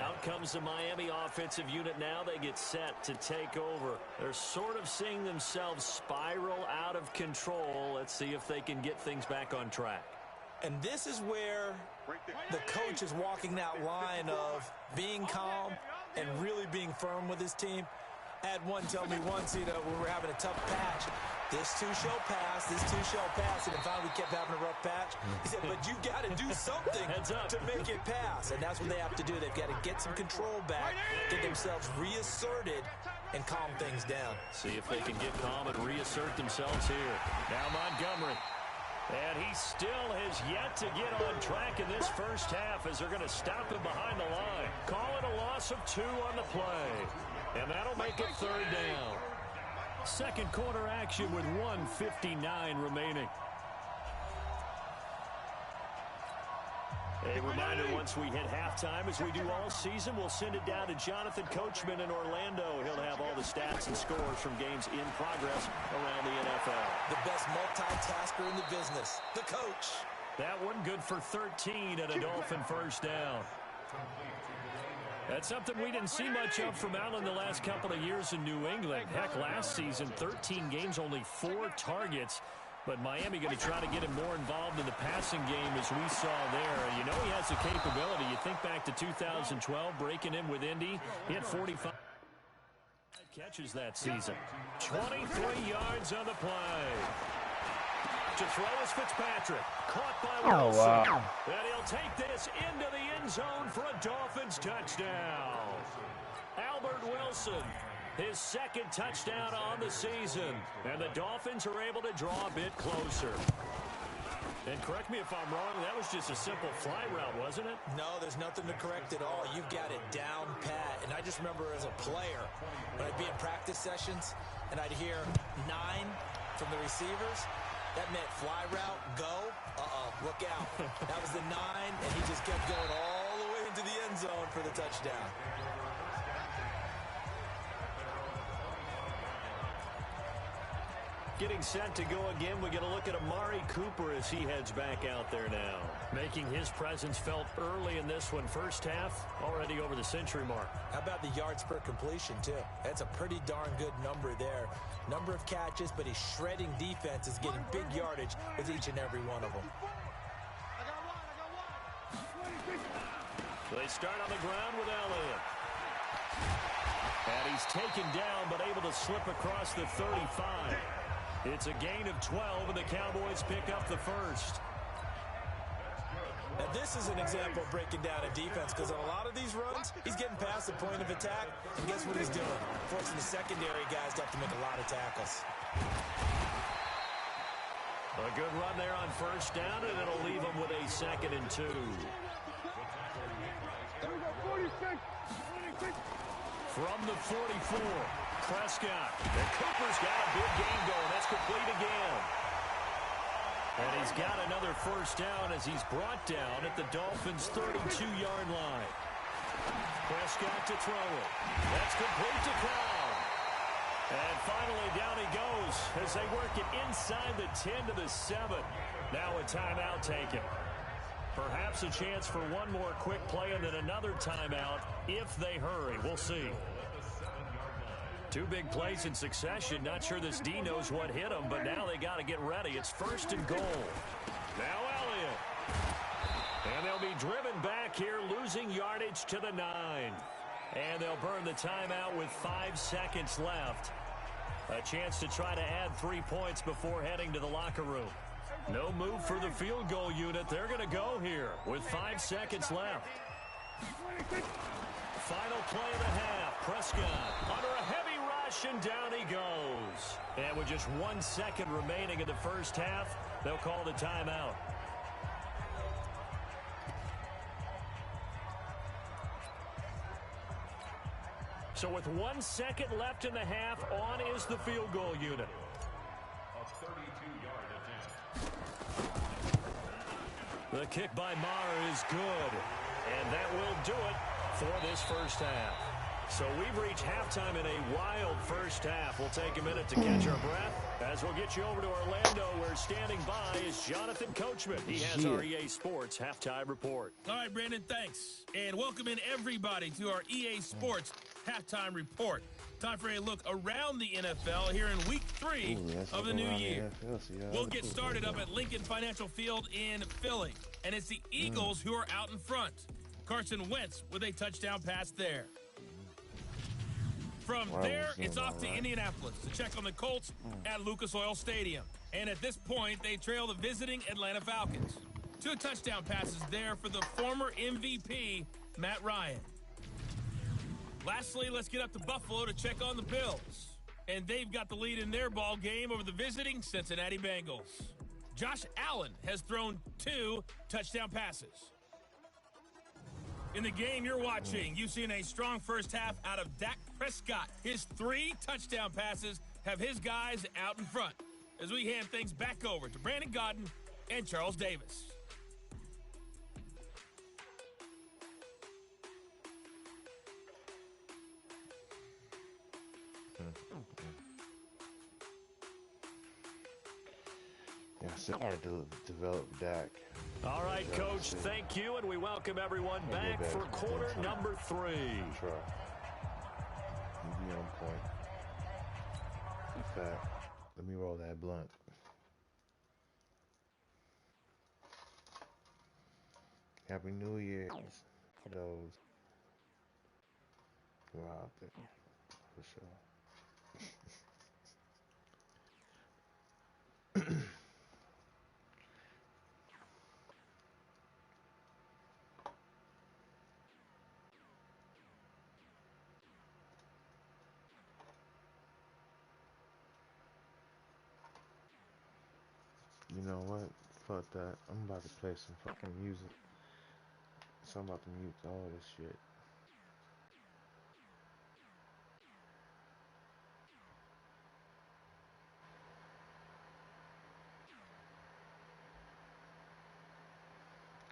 Out comes the Miami offensive unit now. They get set to take over. They're sort of seeing themselves spiral out of control. Let's see if they can get things back on track. And this is where the coach is walking that line of being calm and really being firm with his team. I had one tell me once, when we were having a tough patch, this too shall pass, this too shall pass. And finally we kept having a rough patch. He said, but you got to do something to make it pass. And that's what they have to do. They've got to get some control back, get themselves reasserted, and calm things down. See if they can get calm and reassert themselves here. Now Montgomery. And he still has yet to get on track in this first half as they're going to stop him behind the line. Call it a loss of 2 on the play. And that'll make it 3rd down. Second quarter action with 1:59 remaining. A reminder, once we hit halftime, as we do all season, we'll send it down to Jonathan Coachman in Orlando. He'll have all the stats and scores from games in progress around the NFL. The best multitasker in the business, the coach. That one good for 13 and a Dolphin first down. That's something we didn't see much of from Allen the last couple of years in New England. Heck, last season, 13 games, only 4 targets. But Miami going to try to get him more involved in the passing game as we saw there. You know he has the capability. You think back to 2012, breaking in with Indy. He had 45 catches that season. 23 yards on the play. To throw is Fitzpatrick. Caught by Wilson. Oh, wow. And he'll take this into the end zone for a Dolphins touchdown. Albert Wilson, his 2nd touchdown on the season. And the Dolphins are able to draw a bit closer. And correct me if I'm wrong, that was just a simple fly route, wasn't it? No, there's nothing to correct at all. You've got it down pat. And I just remember as a player, when I'd be in practice sessions, and I'd hear 9 from the receivers, that meant fly route, go, look out. That was the 9, and he just kept going all the way into the end zone for the touchdown. Getting set to go again, we get a look at Amari Cooper as he heads back out there now. Making his presence felt early in this one. First half, already over the century mark. How about the yards per completion, too? That's a pretty darn good number there. Number of catches, but he's shredding defenses, getting big yardage with each and every one of them. They start on the ground with Elliott. And he's taken down, but able to slip across the 35. It's a gain of 12, and the Cowboys pick up the first. Now, this is an example of breaking down a defense, because on a lot of these runs, he's getting past the point of attack, and guess what he's doing? Forcing the secondary guys to have to make a lot of tackles. A good run there on first down, and it'll leave them with a 2nd and 2. From the 44, Prescott. And Cooper's got a big game going. That's complete again. And he's got another first down as he's brought down at the Dolphins' 32-yard line. Prescott to throw it. That's complete to Crown. And finally down he goes as they work it inside the 10 to the 7. Now a timeout taken. Perhaps a chance for one more quick play and then another timeout if they hurry. We'll see. 2 big plays in succession. Not sure this D knows what hit him, but now they got to get ready. It's 1st and goal. Now Elliott. And they'll be driven back here, losing yardage to the 9. And they'll burn the timeout with 5 seconds left. A chance to try to add 3 points before heading to the locker room. No move for the field goal unit. They're going to go here with 5 seconds left. Final play of the half. Prescott under a heavy rush, and down he goes. And with just 1 second remaining in the first half, they'll call the timeout. So with 1 second left in the half, on is the field goal unit. A 32-yard attempt. The kick by Maher is good. And that will do it for this first half. So we've reached halftime in a wild first half. We'll take a minute to catch our breath as we'll get you over to Orlando, where standing by is Jonathan Coachman. He has our EA Sports halftime report. All right, Brandon, thanks. And welcome in everybody to our EA Sports halftime report. Time for a look around the NFL here in week 3 of the new year. We'll get started up at Lincoln Financial Field in Philly. And it's the Eagles who are out in front. Carson Wentz with a touchdown pass there. From there, it's off to Indianapolis to check on the Colts at Lucas Oil Stadium. And at this point, they trail the visiting Atlanta Falcons. 2 touchdown passes there for the former MVP, Matt Ryan. Lastly, let's get up to Buffalo to check on the Bills. And they've got the lead in their ball game over the visiting Cincinnati Bengals. Josh Allen has thrown 2 touchdown passes. In the game you're watching, you've seen a strong first half out of Dak Prescott. His 3 touchdown passes have his guys out in front. As we hand things back over to Brandon Godden and Charles Davis. Yeah, so I had to develop Dak. All right, Coach, thank you, and we welcome everyone back for quarter number 3. Try. You be on point. In fact, let me roll that blunt. Happy New Year for those who are out there, for sure. You know what? Fuck that. I'm about to play some fucking music. So I'm about to mute all this shit.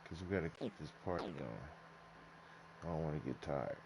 Cause we gotta keep this party going. I don't wanna get tired.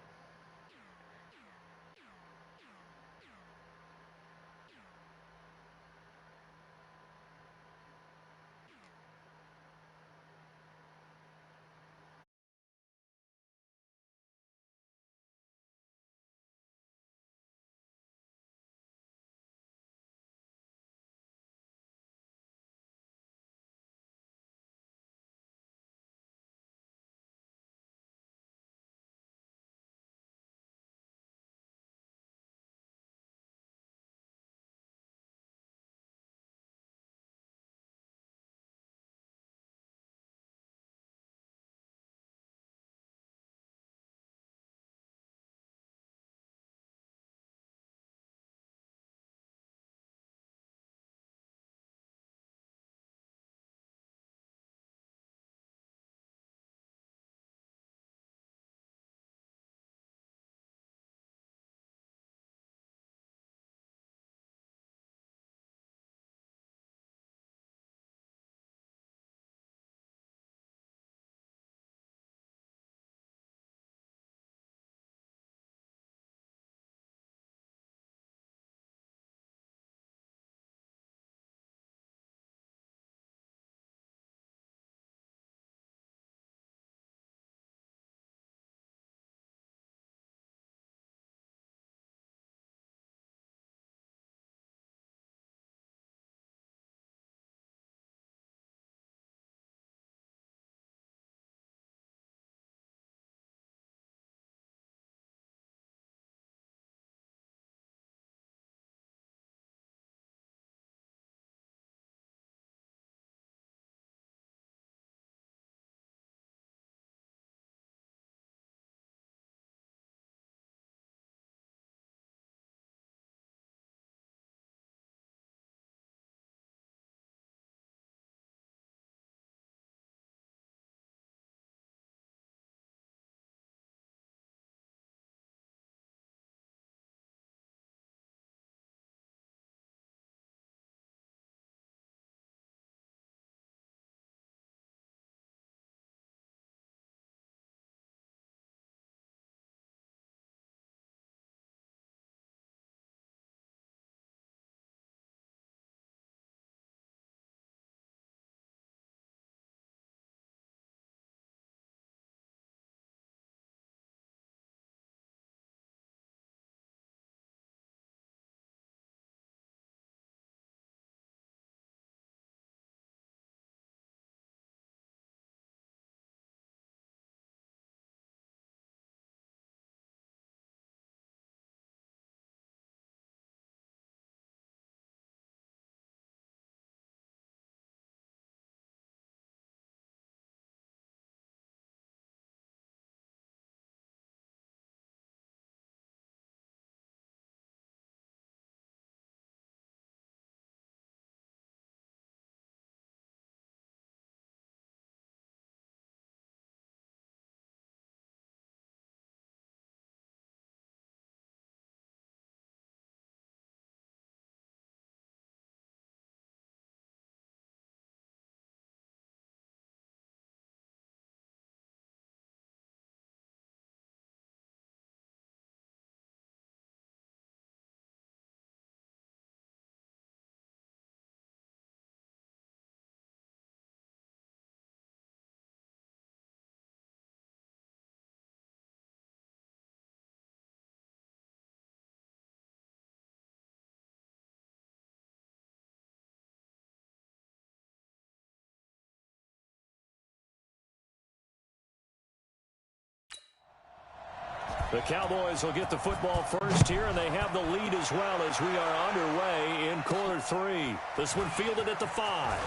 The Cowboys will get the football first here, and they have the lead as well as we are underway in quarter 3. This one fielded at the 5.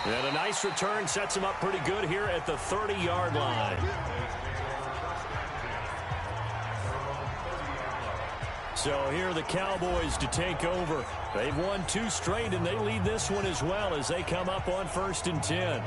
And a nice return sets him up pretty good here at the 30-yard line. So here are the Cowboys to take over. They've won 2 straight, and they lead this one as well as they come up on 1st and 10.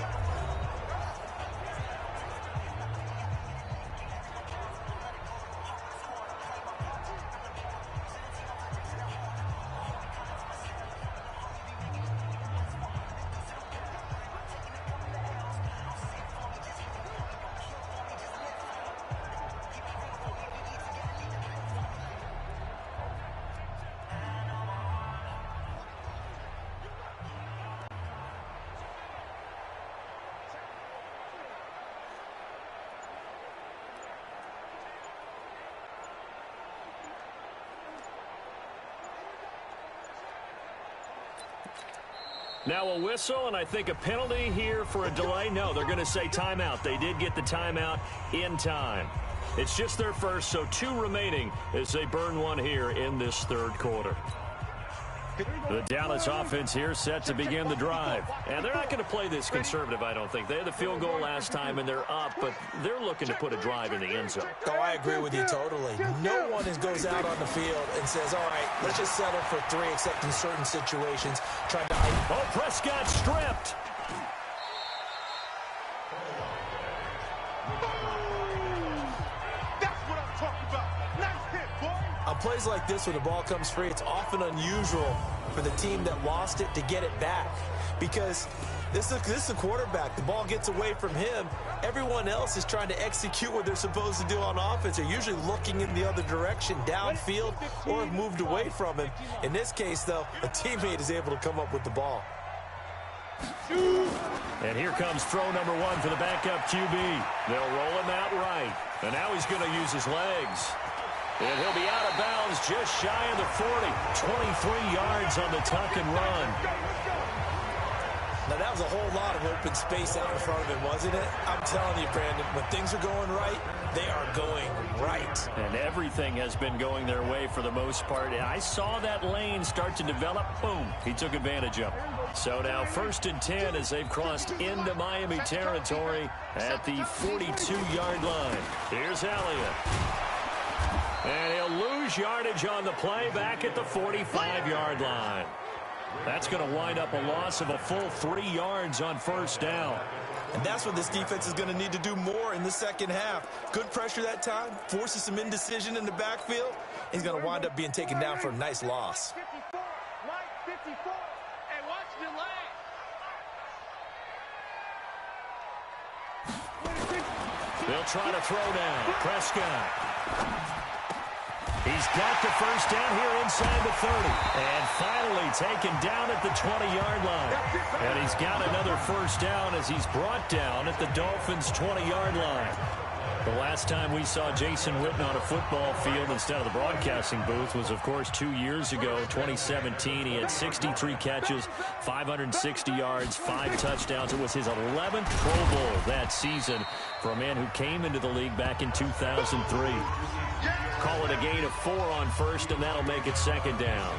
Now a whistle, and I think a penalty here for a delay. No, they're going to say timeout. They did get the timeout in time. It's just their first, so 2 remaining as they burn one here in this 3rd quarter. The Dallas offense here set to begin the drive. And they're not going to play this conservative, I don't think. They had the field goal last time, and they're up, but they're looking to put a drive in the end zone. Oh, I agree with you totally. No one goes out on the field and says, all right, let's just settle for 3, except in certain situations. Trying to... Oh, Prescott stripped. That's what I'm talking about. Nice hit, boy. On plays like this, when the ball comes free, it's often unusual for the team that lost it to get it back. Because this is a quarterback. The ball gets away from him. Everyone else is trying to execute what they're supposed to do on offense. They're usually looking in the other direction, downfield, or have moved away from him. In this case, though, a teammate is able to come up with the ball. And here comes throw number 1 for the backup QB. They'll roll him out right. And now he's going to use his legs. And he'll be out of bounds just shy of the 40. 23 yards on the tuck and run. Now, that was a whole lot of open space out in front of him, wasn't it? I'm telling you, Brandon, when things are going right, they are going right. And everything has been going their way for the most part. And I saw that lane start to develop. Boom. He took advantage of it. So now 1st and 10 as they've crossed into Miami territory at the 42-yard line. Here's Elliott. And he'll lose yardage on the play back at the 45-yard line. That's going to wind up a loss of a full 3 yards on 1st down. And that's what this defense is going to need to do more in the second half. Good pressure that time, forces some indecision in the backfield. He's going to wind up being taken down for a nice loss. 54, right 54, and watch the leg. They'll try to throw now. Prescott. He's got the first down here inside the 30. And finally taken down at the 20-yard line. And he's got another first down as he's brought down at the Dolphins' 20-yard line. The last time we saw Jason Witten on a football field instead of the broadcasting booth was, of course, 2 years ago, 2017. He had 63 catches, 560 yards, 5 touchdowns. It was his 11th Pro Bowl that season for a man who came into the league back in 2003. Call it a gain of 4 on 1st, and that'll make it 2nd down.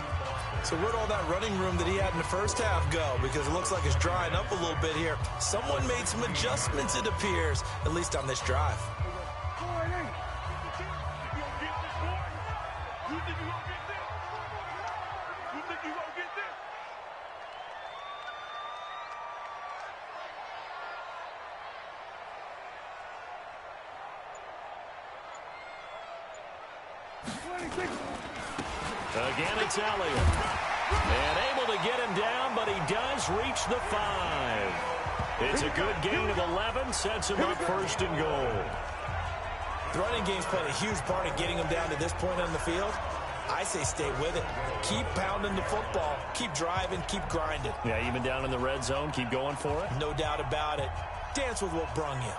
So where'd all that running room that he had in the first half go? Because it looks like it's drying up a little bit here. Someone made some adjustments, it appears, at least on this drive. Again, it's Elliott. And able to get him down, but he does reach the 5. It's a good gain of 11, sets him up 1st and goal. The running game's played a huge part in getting him down to this point on the field. I say stay with it. Keep pounding the football. Keep driving. Keep grinding. Yeah, even down in the red zone, keep going for it. No doubt about it. Dance with what brung you.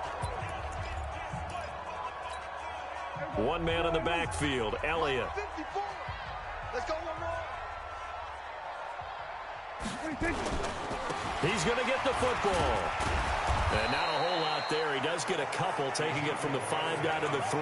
One man in the backfield, Elliott. Let's go one more. He's going to get the football. And not a whole lot there. He does get a couple, taking it from the 5 down to the 3.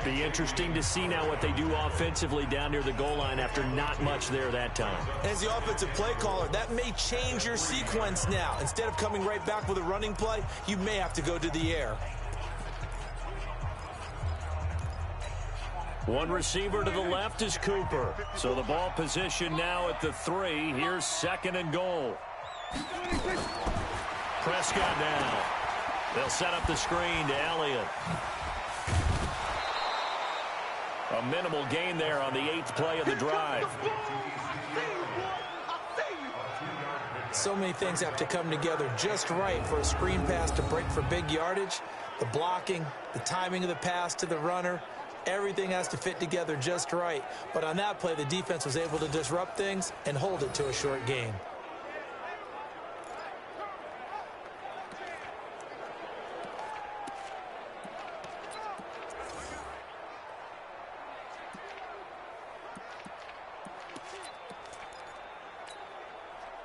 Be interesting to see now what they do offensively down near the goal line after not much there that time. As the offensive play caller, that may change your sequence now. Instead of coming right back with a running play, you may have to go to the air. One receiver to the left is Cooper. So the ball position now at the 3. Here's 2nd and goal. Prescott now. They'll set up the screen to Elliott. A minimal gain there on the 8th play of the drive. So many things have to come together just right for a screen pass to break for big yardage. The blocking, the timing of the pass to the runner, everything has to fit together just right. But on that play, the defense was able to disrupt things and hold it to a short gain.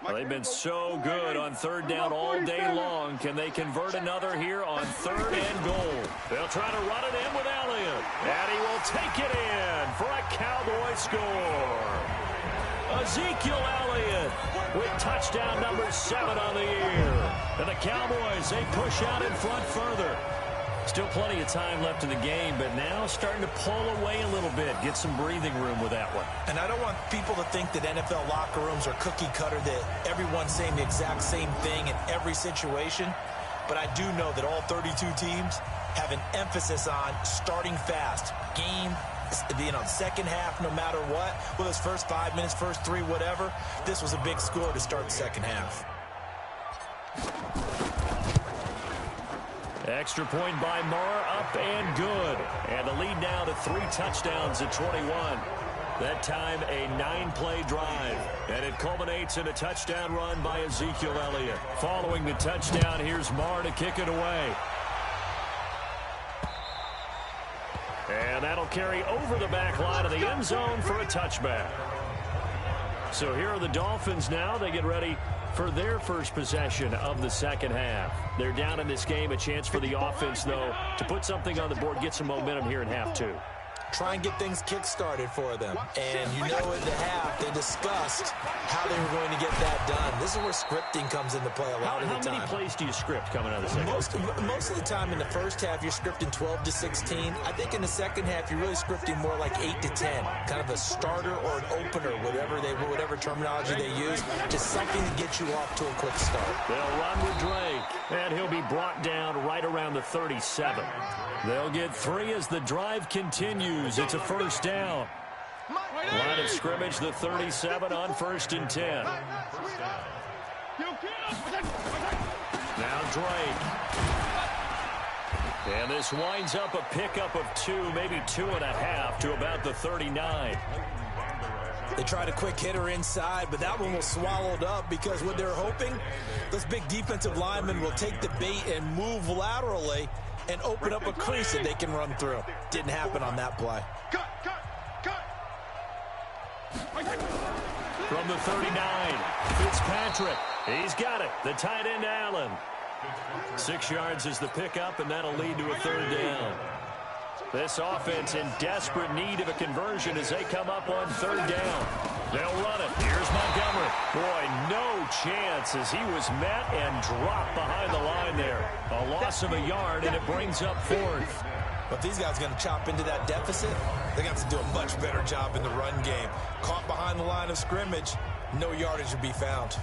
Well, they've been so good on 3rd down all day long. Can they convert another here on 3rd and goal? They'll try to run it in with Elliott. And he will take it in for a Cowboy score. Ezekiel Elliott with touchdown number 7 on the year. And the Cowboys, they push out in front further. Still plenty of time left in the game, but now starting to pull away a little bit. Get some breathing room with that one. And I don't want people to think that NFL locker rooms are cookie cutter, that everyone's saying the exact same thing in every situation. But I do know that all 32 teams have an emphasis on starting fast. Game, second half, no matter what. Whether it's first 5 minutes, first 3, whatever. This was a big score to start the second half. Extra point by Marr, up and good. And the lead now to 3 touchdowns at 21. That time a 9-play drive. And it culminates in a touchdown run by Ezekiel Elliott. Following the touchdown, here's Marr to kick it away. And that'll carry over the back line of the end zone for a touchback. So here are the Dolphins now. They get ready for their first possession of the second half. They're down in this game. A chance for the offense, though, to put something on the board, get some momentum here in half 2. Try and get things kick-started for them. And you know at the half, they discussed how they were going to get that done. This is where scripting comes into play a lot of the time. How many plays do you script coming out of the second half? Most of the time in the first half, you're scripting 12 to 16. I think in the second half, you're really scripting more like 8 to 10. Kind of a starter or an opener, whatever terminology they use. Just something to get you off to a quick start. They'll run with Drake, and he'll be brought down right around the 37. They'll get 3 as the drive continues. It's a first down. Line of scrimmage, the 37 on 1st and 10. Now Drake. And this winds up a pickup of 2, maybe 2.5 to about the 39. They tried a quick hitter inside, but that one was swallowed up because what they're hoping, those big defensive linemen will take the bait and move laterally and open up a crease that they can run through. Didn't happen on that play. From the 39, Fitzpatrick. He's got it. The tight end, Allen. 6 yards is the pickup, and that'll lead to a 3rd down. This offense in desperate need of a conversion as they come up on 3rd down. They'll run it. Here's Montgomery. Boy, no chance as he was met and dropped behind the line there. A loss of a yard, and it brings up 4th. But if these guys are going to chop into that deficit, they're going to have to do a much better job in the run game. Caught behind the line of scrimmage, no yardage to be found.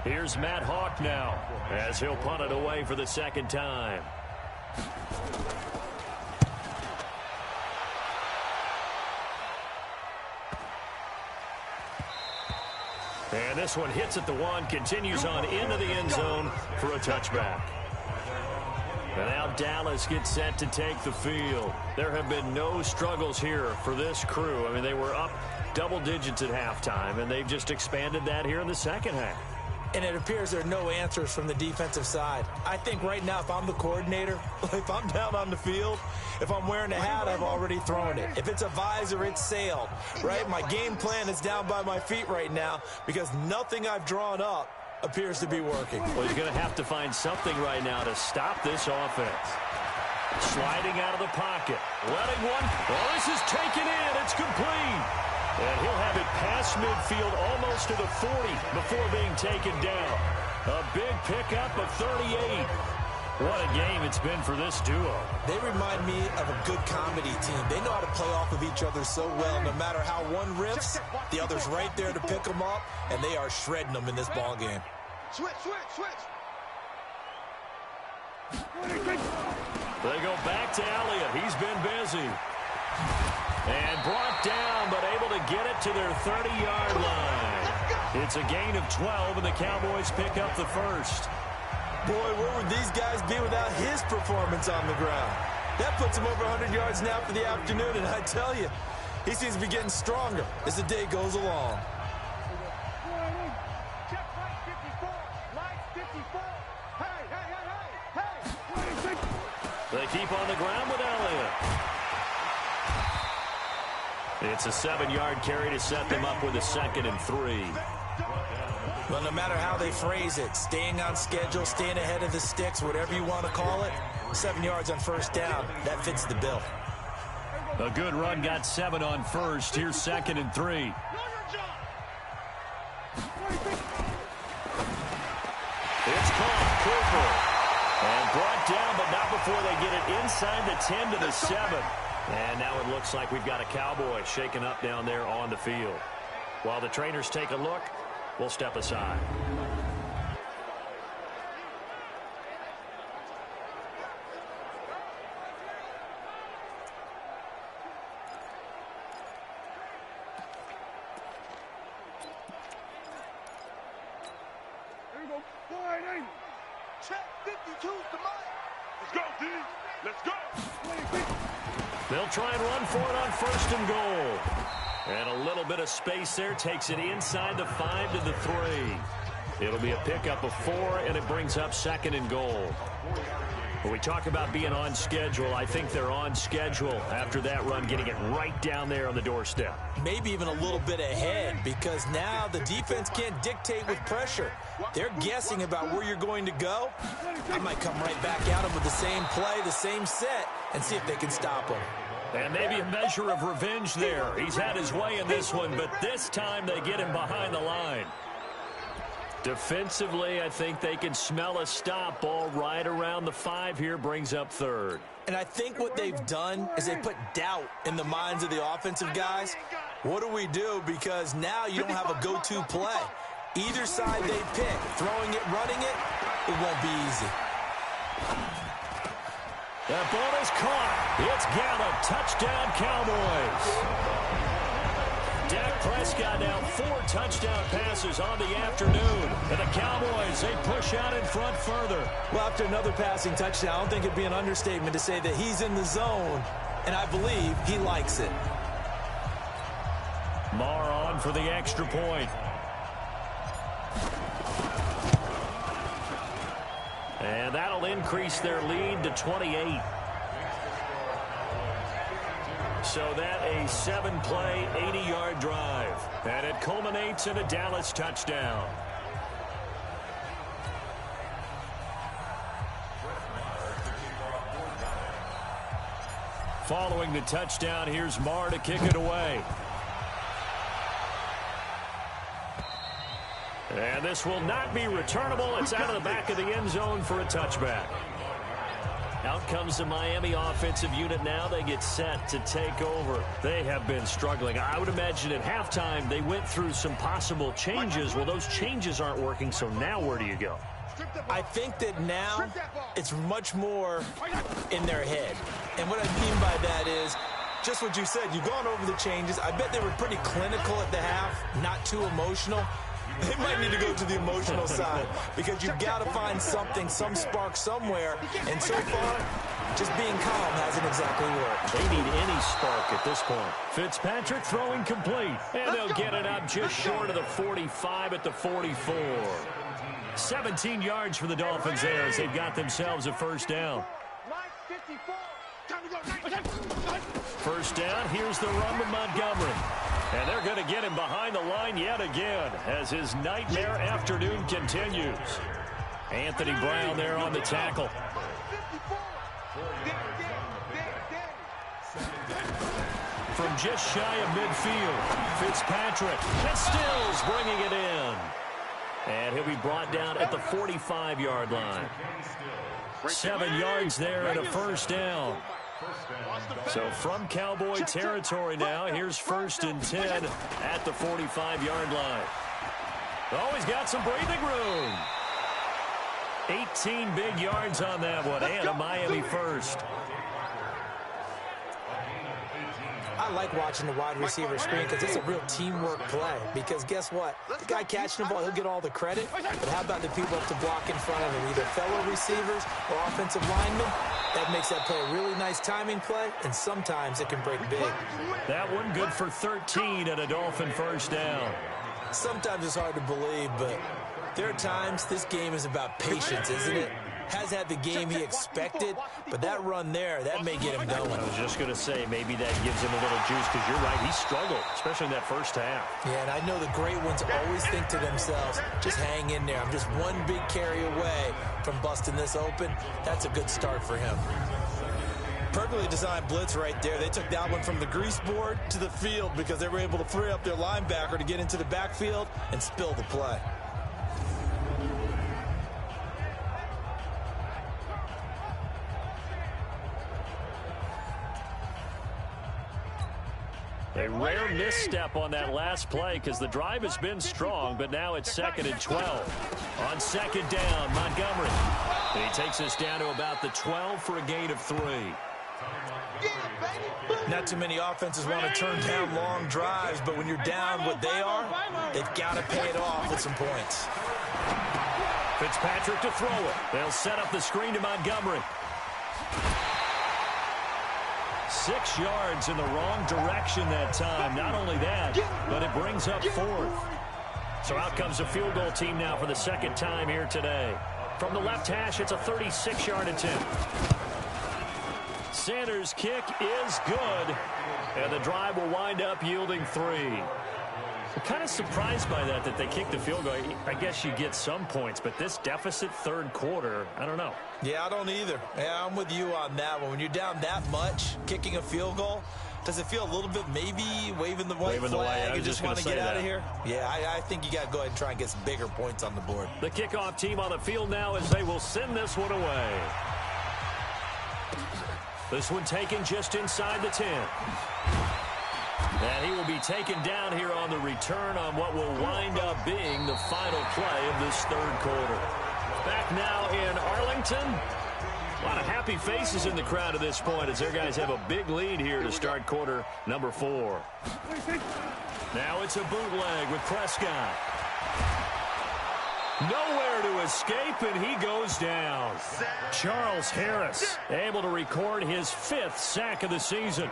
Here's Matt Hawk now as he'll punt it away for the 2nd time. And this one hits at the 1, continues on into the end zone for a touchback. And now Dallas gets set to take the field. There have been no struggles here for this crew. I mean, they were up double digits at halftime, and they've just expanded that here in the second half. and it appears there are no answers from the defensive side. I think right now, if I'm the coordinator, if I'm down on the field, if I'm wearing a hat, I've already thrown it. If it's a visor, it's sailed, right? My game plan is down by my feet right now because nothing I've drawn up appears to be working. Well, he's going to have to find something right now to stop this offense. Sliding out of the pocket. Letting one. Oh, this is taken in. It's complete. And he'll have it past midfield almost to the 40 before being taken down. A big pickup of 38. What a game it's been for this duo. They remind me of a good comedy team. They know how to play off of each other so well. No matter how one riffs, the other's right there to pick them up, and they are shredding them in this ball game. Switch. They go back to Elliott. He's been busy. And brought down, but able to get it to their 30-yard line. It's a gain of 12, and the Cowboys pick up the first. Boy, where would these guys be without his performance on the ground? That puts him over 100 yards now for the afternoon, and I tell you, he seems to be getting stronger as the day goes along. Check right 54. Line 54. Hey. They keep on the ground with Elliott. It's a 7-yard carry to set them up with a 2nd and 3. Well, no matter how they phrase it, staying on schedule, staying ahead of the sticks, whatever you want to call it, 7 yards on first down, that fits the bill. A good run got 7 on first. Here's 2nd and 3. It's caught. Cooper. And brought down, but not before they get it inside the 10 to the 7. And now it looks like we've got a Cowboy shaken up down there on the field. While the trainers take a look, we'll step aside. There you go. Sliding. Check 52's the mic. Let's go, D. Let's go. They'll try and run for it on 1st and goal. And a little bit of space there takes it inside the 5 to the 3. It'll be a pickup of 4, and it brings up 2nd and goal. When we talk about being on schedule, I think they're on schedule after that run, getting it right down there on the doorstep. Maybe even a little bit ahead, because now the defense can't dictate with pressure. They're guessing about where you're going to go. I might come right back at them with the same play, the same set, and see if they can stop them. And maybe a measure of revenge there. He's had his way in this one, but this time they get him behind the line. Defensively, I think they can smell a stop. Ball right around the 5 here, brings up 3rd. And I think what they've done is they put doubt in the minds of the offensive guys. What do we do? Because now you don't have a go-to play. Either side they pick, throwing it, running it, it won't be easy. That ball is caught. It's Gallup. Touchdown, Cowboys. Dak Prescott now 4 touchdown passes on the afternoon. And the Cowboys, they push out in front further. Well, after another passing touchdown, I don't think it'd be an understatement to say that he's in the zone, and I believe he likes it. Marr on for the extra point. And that'll increase their lead to 28. So that a 7-play, 80-yard drive. And it culminates in a Dallas touchdown. Following the touchdown, here's Marr to kick it away. And this will not be returnable. It's out of the back of the end zone for a touchback. Out comes the Miami offensive unit now. They get set to take over. They have been struggling. I would imagine at halftime they went through some possible changes. Well, those changes aren't working, so now where do you go? I think that now it's much more in their head. And what I mean by that is just what you said. You've gone over the changes. I bet they were pretty clinical at the half, not too emotional. They might need to go to the emotional side because you've got to find something, some spark somewhere. And so far, just being calm hasn't exactly worked. They need any spark at this point. Fitzpatrick throwing complete. And they'll get it up just short of the 45 at the 44. 17 yards for the Dolphins there as they've got themselves a first down. First down, here's the run with Montgomery. And they're going to get him behind the line yet again as his nightmare afternoon continues. Anthony Brown there on the tackle. From just shy of midfield, Fitzpatrick and Stills bringing it in. And he'll be brought down at the 45-yard line. 7 yards there and a first down. So from Cowboy territory now, here's 1st and 10 at the 45-yard line. Oh, he's got some breathing room. 18 big yards on that one, and a Miami first. I like watching the wide receiver screen because it's a real teamwork play. Because guess what? The guy catching the ball, he'll get all the credit. But how about the people up to block in front of him, either fellow receivers or offensive linemen? That makes that play a really nice timing play, and sometimes it can break big. That one good for 13 and a Dolphin first down. Sometimes it's hard to believe, but there are times this game is about patience, isn't it? Has had the game he expected, but that run there, that may get him going. I was just going to say, maybe that gives him a little juice, because you're right, he struggled, especially in that first half. Yeah, and I know the great ones always think to themselves, just hang in there. I'm just one big carry away from busting this open. That's a good start for him. Perfectly designed blitz right there. They took that one from the grease board to the field because they were able to free up their linebacker to get into the backfield and spill the play. A rare misstep on that last play because the drive has been strong, but now it's 2nd and 12. On 2nd down, Montgomery. And he takes us down to about the 12 for a gain of 3. Not too many offenses want to turn down long drives, but when you're down what they are, they've got to pay it off with some points. Fitzpatrick to throw it. They'll set up the screen to Montgomery. 6 yards in the wrong direction that time. Not only that, but it brings up 4th. So out comes a field goal team now for the 2nd time here today. From the left hash, it's a 36-yard attempt. Sanders' kick is good, and the drive will wind up yielding 3. I'm kind of surprised by that they kicked the field goal. I guess you get some points, but this deficit 3rd quarter, I don't know. Yeah, I don't either. Yeah, I'm with you on that one. When you're down that much, kicking a field goal, does it feel a little bit maybe waving the white flag and just want to get out of here? Yeah, I think you got to go ahead and try and get some bigger points on the board. The kickoff team on the field now as they will send this one away. This one taken just inside the 10. And he will be taken down here on the return on what will wind up being the final play of this 3rd quarter. Back now in Arlington. A lot of happy faces in the crowd at this point as their guys have a big lead here to start quarter number 4. Now it's a bootleg with Prescott. Nowhere to escape, and he goes down. Charles Harris able to record his 5th sack of the season.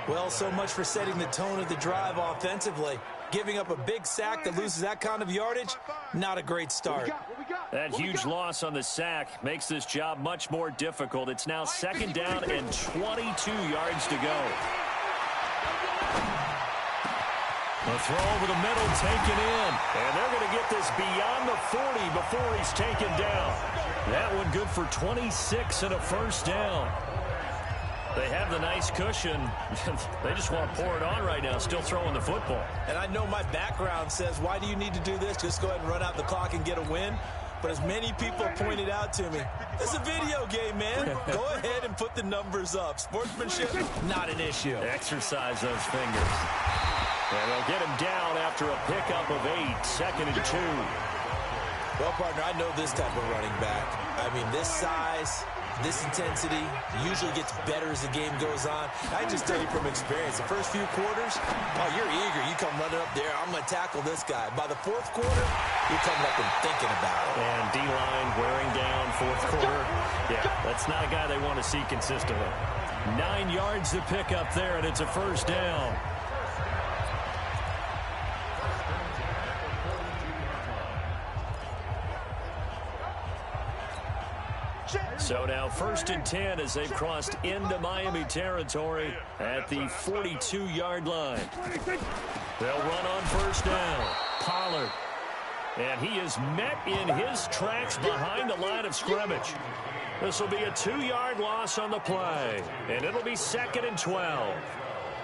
Well, so much for setting the tone of the drive offensively. Giving up a big sack that loses that kind of yardage, not a great start. That huge loss on the sack makes this job much more difficult. It's now 2nd down and 22 yards to go. The throw over the middle taken in. And they're going to get this beyond the 40 before he's taken down. That one good for 26 and a first down. They have the nice cushion. They just want to pour it on right now, still throwing the football. And I know my background says, why do you need to do this? Just go ahead and run out the clock and get a win. But as many people have pointed out to me, it's a video game, man. Go ahead and put the numbers up. Sportsmanship, not an issue. Exercise those fingers. And they'll get him down after a pickup of 8, 2nd and 2. Well, partner, I know this type of running back. I mean, this size, this intensity usually gets better as the game goes on. I just tell you from experience, the first few quarters, oh, you're eager. You come running up there, I'm going to tackle this guy. By the fourth quarter, you're coming up and thinking about it. And D-line wearing down fourth quarter. Yeah, that's not a guy they want to see consistently. 9 yards to pick up there, and it's a first down. So now 1st and 10 as they've crossed into Miami territory at the 42-yard line. They'll run on first down. Pollard. And he is met in his tracks behind the line of scrimmage. This will be a 2-yard loss on the play. And it'll be 2nd and 12.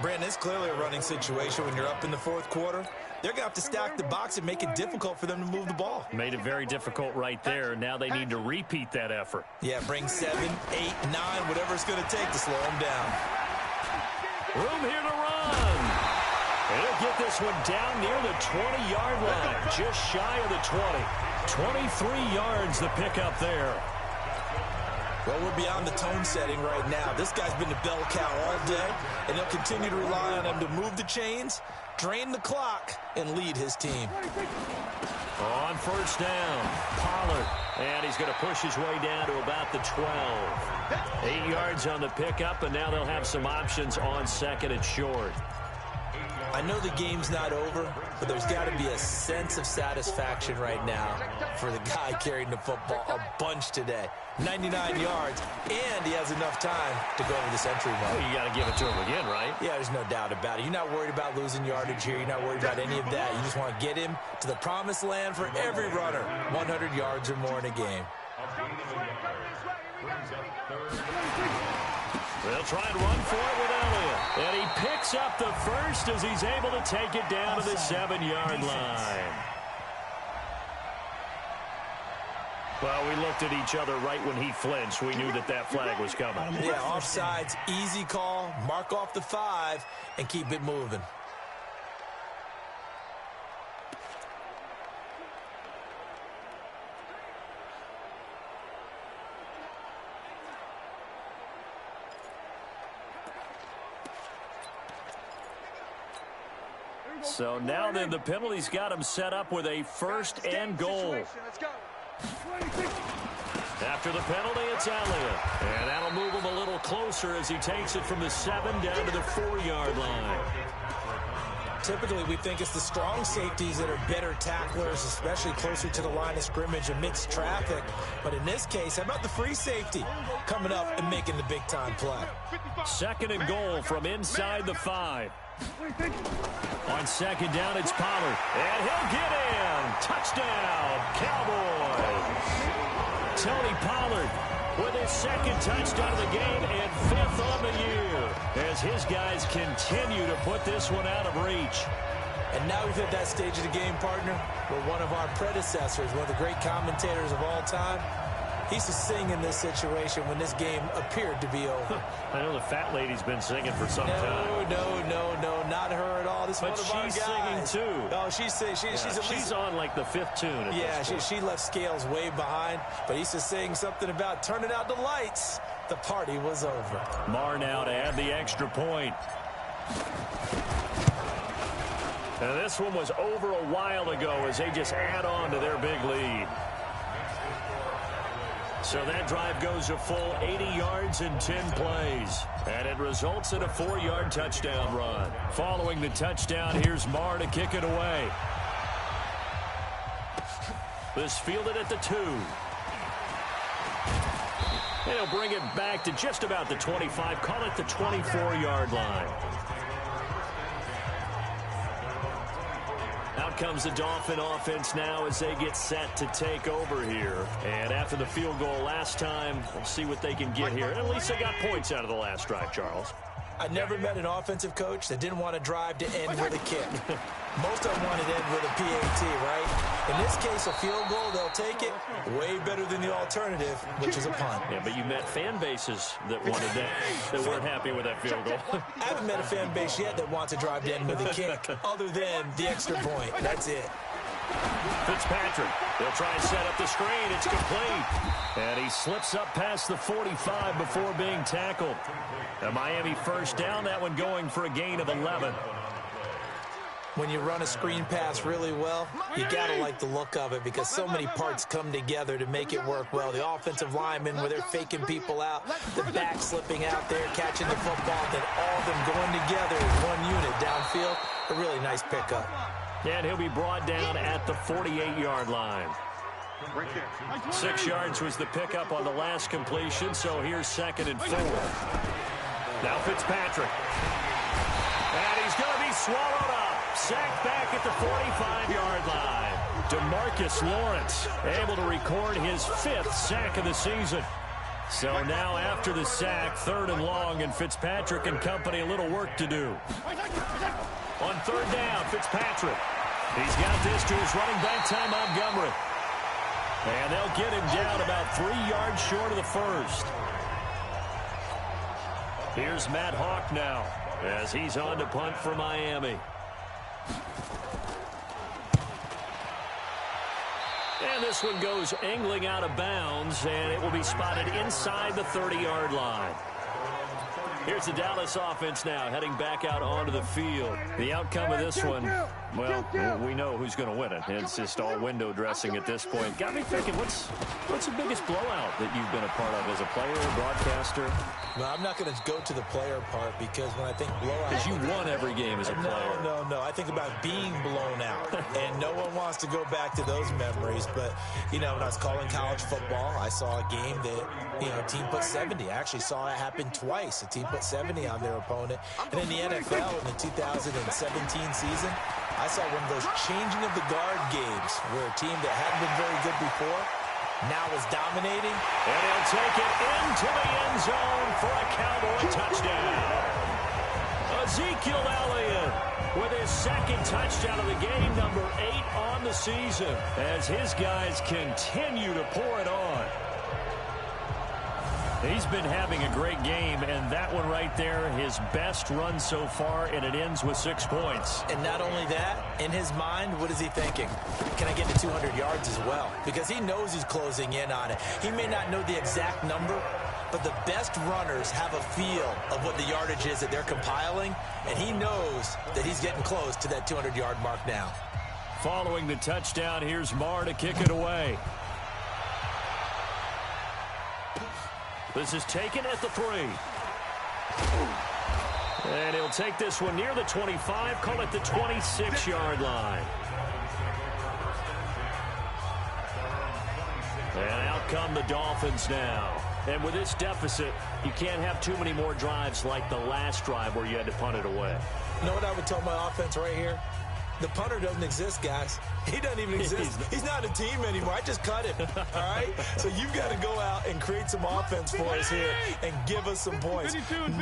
Brandon, it's clearly a running situation when you're up in the fourth quarter. They're going to have to stack the box and make it difficult for them to move the ball. Made it very difficult right there. Now they need to repeat that effort. Yeah, bring 7, 8, 9, whatever it's going to take to slow them down. Room here to run. And he'll get this one down near the 20-yard line, just shy of the 20. 23 yards to pick up there. Well, we're beyond the tone setting right now. This guy's been the bell cow all day, and he'll continue to rely on him to move the chains, drain the clock, and lead his team. On first down, Pollard. And he's going to push his way down to about the 12. 8 yards on the pickup, and now they'll have some options on 2nd and short. I know the game's not over, but there's got to be a sense of satisfaction right now for the guy carrying the football a bunch today. 99 yards, and he has enough time to go over this entry mark. Well, you got to give it to him again, right? Yeah, there's no doubt about it. You're not worried about losing yardage here. You're not worried about any of that. You just want to get him to the promised land for every runner. 100 yards or more in a game. They'll try and run for it with Elliott. And he picks up the first as he's able to take it down to the 7-yard line. Well, we looked at each other right when he flinched. We knew that that flag was coming. Yeah, offsides, easy call. Mark off the 5 and keep it moving. So now then the penalty's got him set up with a 1st and goal. After the penalty, it's Elliott. And that'll move him a little closer as he takes it from the 7 down to the 4-yard line. Typically, we think it's the strong safeties that are better tacklers, especially closer to the line of scrimmage amidst traffic. But in this case, how about the free safety coming up and making the big-time play? 2nd and goal from inside the 5. On 2nd down, it's Pollard. And he'll get in. Touchdown, Cowboys. Tony Pollard with his 2nd touchdown of the game and 5th on the year as his guys continue to put this one out of reach. And now we've hit that stage of the game, partner, where one of our predecessors, one of the great commentators of all time, he used to sing in this situation when this game appeared to be over. I know the fat lady's been singing for some time. No, not her at all. This but one of our guys. She's singing too. Oh, she's on like the 5th tune. Yeah, she left Scales way behind, but he used to sing something about turning out the lights. The party was over. Marr now to add the extra point. And this one was over a while ago as they just add on to their big lead. So that drive goes a full 80 yards in 10 plays. And it results in a 4-yard touchdown run. Following the touchdown, here's Marr to kick it away. This fielded at the 2. And he'll bring it back to just about the 25. Call it the 24-yard line. Out comes the Dolphin offense now as they get set to take over here. And after the field goal last time, we'll see what they can get here. And at least they got points out of the last drive, Charles. I never met an offensive coach that didn't want to drive to end with a kick. Most of them wanted to end with a PAT, right? In this case, a field goal, they'll take it. Way better than the alternative, which is a punt. Yeah, but you met fan bases that wanted that, that weren't happy with that field goal. I haven't met a fan base yet that wants to drive to end with a kick, other than the extra point. That's it. Fitzpatrick, they'll try and set up the screen. It's complete. And he slips up past the 45 before being tackled. A Miami first down, that one going for a gain of 11. When you run a screen pass really well, you got to like the look of it because so many parts come together to make it work well. The offensive linemen, where they're faking people out, the back slipping out there, catching the football, then all of them going together as one unit downfield. A really nice pickup. And he'll be brought down at the 48-yard line. 6 yards was the pickup on the last completion, so here's 2nd and 4. Now Fitzpatrick. And he's going to be swallowed up. Sacked back at the 45-yard line. DeMarcus Lawrence able to record his 5th sack of the season. So now after the sack, 3rd and long, and Fitzpatrick and company a little work to do. On 3rd down, Fitzpatrick. He's got this to his running back, Ty Montgomery. And they'll get him down about 3 yards short of the first. Here's Matt Hawk now as he's on to punt for Miami. And this one goes angling out of bounds, and it will be spotted inside the 30-yard line. Here's the Dallas offense now heading back out onto the field. The outcome of this one, well, we know who's going to win it. It's just all window dressing at this point. Got me thinking, what's the biggest blowout that you've been a part of as a player or broadcaster? No, I'm not going to go to the player part because when I think blowout... Because you won every game as a player. No. I think about being blown out. And no one wants to go back to those memories. But, you know, when I was calling college football, I saw a game that, you know, a team put 70. I actually saw it happen twice. A team put 70 on their opponent. And in the NFL in the 2017 season, I saw one of those changing of the guard games where a team that hadn't been very good before now is dominating. And he'll take it into the end zone for a Cowboy touchdown. Ezekiel Elliott with his 2nd touchdown of the game, number 8 on the season, as his guys continue to pour it on. He's been having a great game, and that one right there, his best run so far, and it ends with 6 points. And not only that, in his mind, what is he thinking? Can I get to 200 yards as well? Because he knows he's closing in on it. He may not know the exact number, but the best runners have a feel of what the yardage is that they're compiling, and he knows that he's getting close to that 200-yard mark now. Following the touchdown, here's Marr to kick it away. This is taken at the 3. And he'll take this one near the 25, call it the 26-yard line. And out come the Dolphins now. And with this deficit, you can't have too many more drives like the last drive where you had to punt it away. You know what I would tell my offense right here? The punter doesn't exist, guys. He doesn't even exist. He's not a team anymore. I just cut him, all right? So you've got to go out and create some offense for us here and give us some points.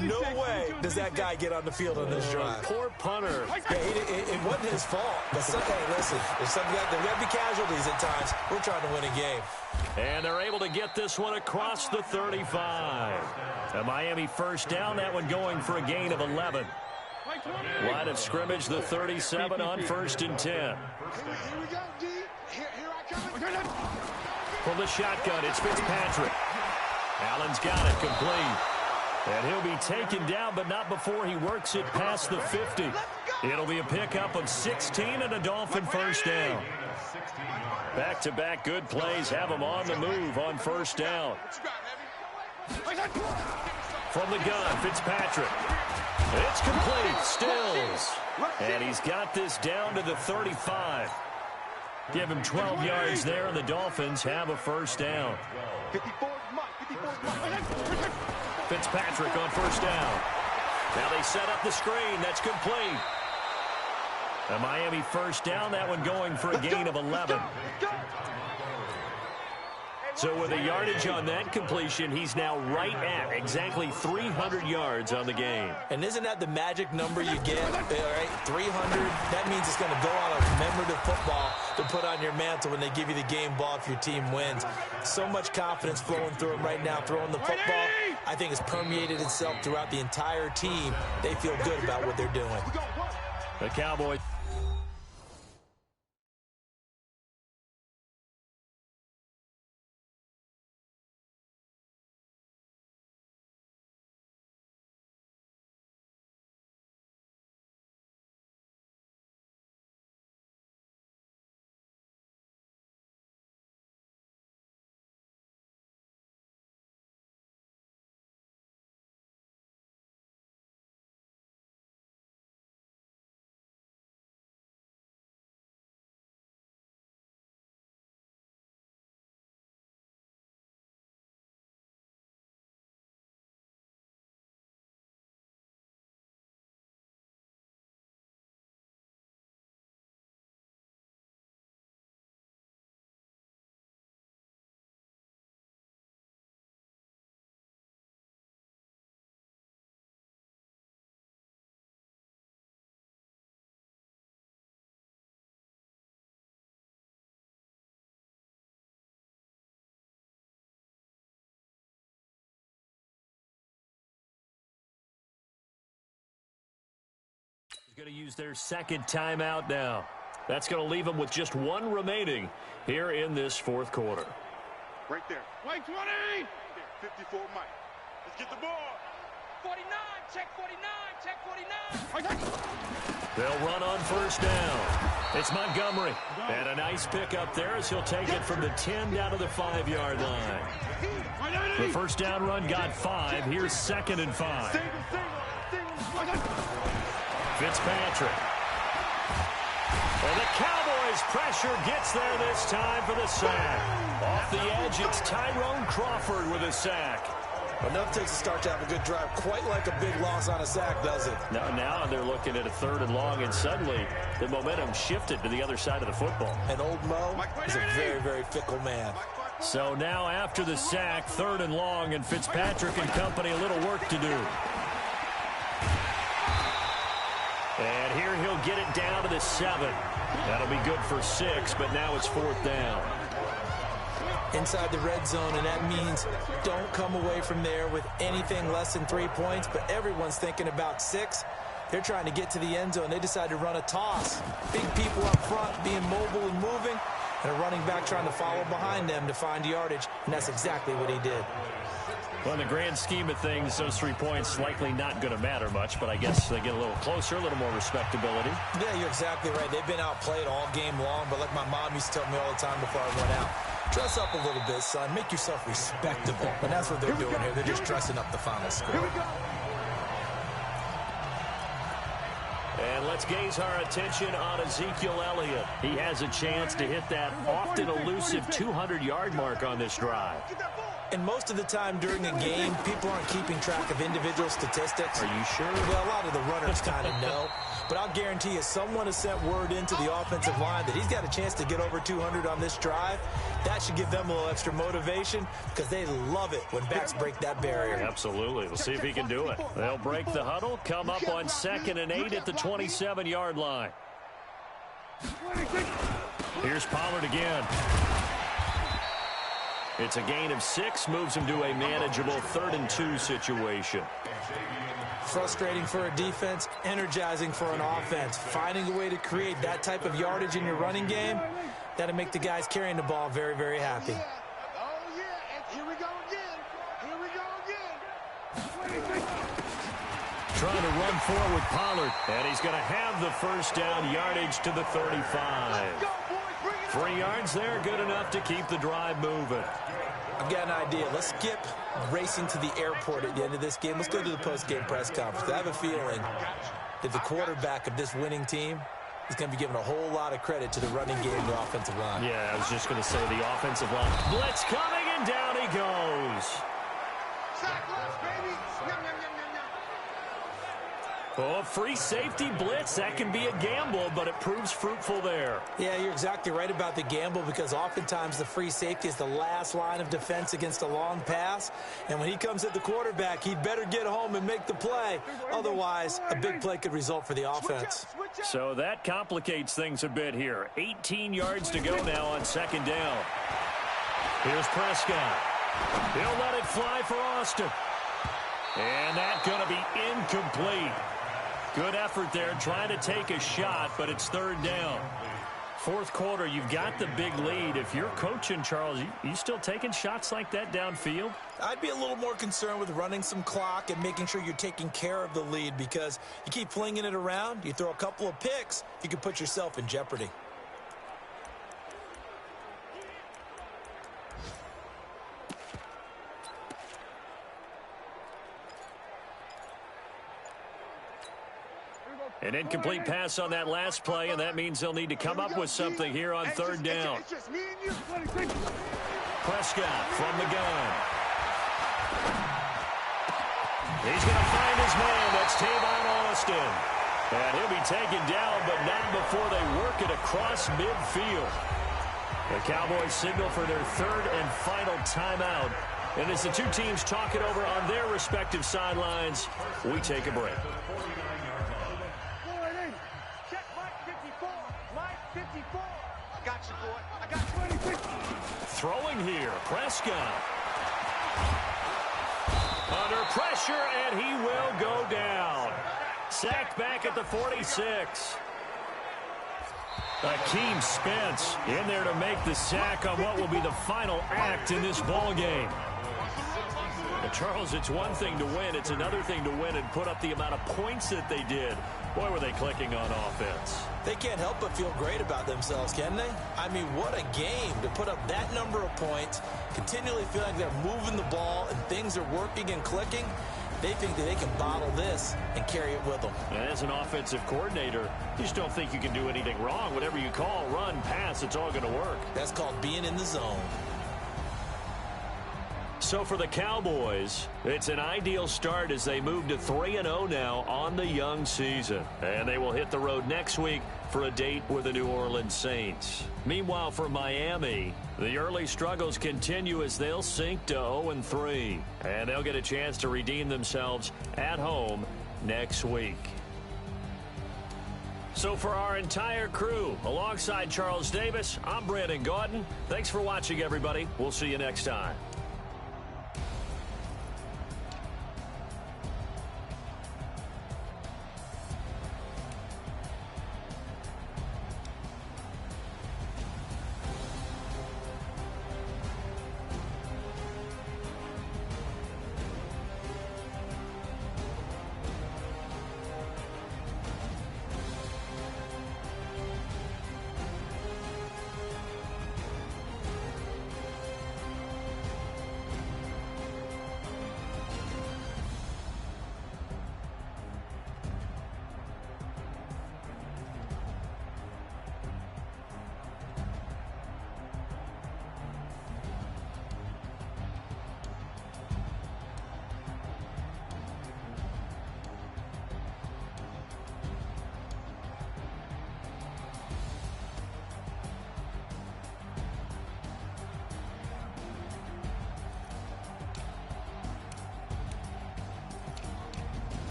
No way does that guy get on the field on this drive. Poor punter. Yeah, it wasn't his fault. But hey, listen, there's got to be casualties at times. We're trying to win a game. And they're able to get this one across the 35. A Miami first down, that one going for a gain of 11. Line of scrimmage, the 37 on 1st and 10. Here we go, D. Here I come. From the shotgun, it's Fitzpatrick. Allen's got it complete. And he'll be taken down, but not before he works it past the 50. It'll be a pickup of 16 and a Dolphin first down. Back-to-back good plays have him on the move on 1st down. From the gun, Fitzpatrick. It's complete. Stills. And he's got this down to the 35. Give him 12 yards there, and the Dolphins have a first down. Fitzpatrick on 1st down. Now they set up the screen. That's complete. A Miami first down. That one going for a gain of 11. So with a yardage on that completion, he's now right at exactly 300 yards on the game. And isn't that the magic number you get? All right, 300. That means it's going to go on a commemorative football to put on your mantle when they give you the game ball if your team wins. So much confidence flowing through him right now, throwing the football. I think it's permeated itself throughout the entire team. They feel good about what they're doing. The Cowboys Going to use their second timeout now. That's going to leave them with just one remaining here in this fourth quarter. Right there. White 20! 54, Mike. Let's get the ball. 49, check 49, check 49. They'll run on first down. It's Montgomery. And a nice pickup there as he'll take it from the 10 down to the 5-yard line. The first down run got 5. Here's 2nd and 5. Fitzpatrick. And the Cowboys' pressure gets there this time for the sack. Off the edge, it's Tyrone Crawford with a sack. Enough takes a start to have a good drive. Quite like a big loss on a sack, does it? Now they're looking at a 3rd and long, and suddenly the momentum shifted to the other side of the football. And old Mo is a very, very fickle man. So now after the sack, 3rd and long, and Fitzpatrick and company a little work to do. And here he'll get it down to the 7. That'll be good for 6, but now it's 4th down. Inside the red zone, and that means don't come away from there with anything less than 3 points, but everyone's thinking about 6. They're trying to get to the end zone. They decide to run a toss. Big people up front being mobile and moving, and a running back trying to follow behind them to find yardage, and that's exactly what he did. Well, in the grand scheme of things, those 3 points likely not going to matter much, but I guess they get a little closer, a little more respectability. Yeah, you're exactly right. They've been outplayed all game long, but like my mom used to tell me all the time before I went out, dress up a little bit, son. Make yourself respectable. And that's what they're doing here. They're just dressing up the final score. And let's gaze our attention on Ezekiel Elliott. He has a chance to hit that often elusive 200-yard mark on this drive. And most of the time during a game, people aren't keeping track of individual statistics. Are you sure? Well, a lot of the runners kind of know. But I'll guarantee you, someone has sent word into the offensive line that he's got a chance to get over 200 on this drive. That should give them a little extra motivation because they love it when backs break that barrier. Absolutely. We'll see if he can do it. They'll break the huddle, come up on 2nd and 8 at the 27-yard line. Here's Pollard again. It's a gain of 6, moves him to a manageable 3rd and 2 situation. Frustrating for a defense, energizing for an offense. Finding a way to create that type of yardage in your running game, that'll make the guys carrying the ball very, very happy. Oh, yeah, and here we go again. Here we go again. Trying to run forward Pollard, and he's going to have the first down, yardage to the 35. 3 yards there, good enough to keep the drive moving. I've got an idea. Let's skip racing to the airport at the end of this game. Let's go to the post-game press conference. I have a feeling that the quarterback of this winning team is going to be giving a whole lot of credit to the running game and the offensive line. Yeah, I was just going to say the offensive line. Blitz coming, and down he goes. Sack left, baby. Yum, yum, yum, yum, yum. Oh, free safety blitz. That can be a gamble, but it proves fruitful there. Yeah, you're exactly right about the gamble because oftentimes the free safety is the last line of defense against a long pass. And when he comes at the quarterback, he'd better get home and make the play. Otherwise, a big play could result for the offense. So that complicates things a bit here. 18 yards to go now on 2nd down. Here's Prescott. He'll let it fly for Austin. And that's going to be incomplete. Good effort there, trying to take a shot, but it's 3rd down. 4th quarter, you've got the big lead. If you're coaching, Charles, you still taking shots like that downfield? I'd be a little more concerned with running some clock and making sure you're taking care of the lead because you keep flinging it around, you throw a couple of picks, you can put yourself in jeopardy. An incomplete pass on that last play, and that means they'll need to come up with something here on 3rd down. Prescott from the gun. He's going to find his man. That's Tavon Austin. And he'll be taken down, but not before they work it across midfield. The Cowboys signal for their 3rd and final timeout. And as the two teams talk it over on their respective sidelines, we take a break. Throwing here, Prescott. Under pressure, and he will go down. sacked back at the 46. Akeem Spence in there to make the sack on what will be the final act in this ball game. Charles, it's one thing to win. It's another thing to win and put up the amount of points that they did. Boy, were they clicking on offense. They can't help but feel great about themselves, can they? I mean, what a game to put up that number of points, continually feeling like they're moving the ball and things are working and clicking. They think that they can bottle this and carry it with them. And as an offensive coordinator, you just don't think you can do anything wrong. Whatever you call, run, pass, it's all going to work. That's called being in the zone. So for the Cowboys, it's an ideal start as they move to 3-0 now on the young season. And they will hit the road next week for a date with the New Orleans Saints. Meanwhile, for Miami, the early struggles continue as they'll sink to 0-3. And they'll get a chance to redeem themselves at home next week. So for our entire crew, alongside Charles Davis, I'm Brandon Gaudin. Thanks for watching, everybody. We'll see you next time.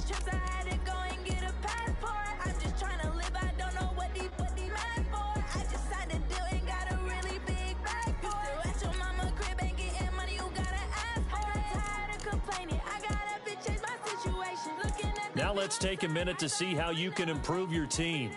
trips, I had to go and get a passport. I'm just trying to live, I don't know what the mad for. I just signed a deal and got a really big bag for it. At your mama crib and getting money, you gotta ask for it. I'm tired of complaining, I got up and changed my situation. Looking at now let's take a minute to see how you can improve your team.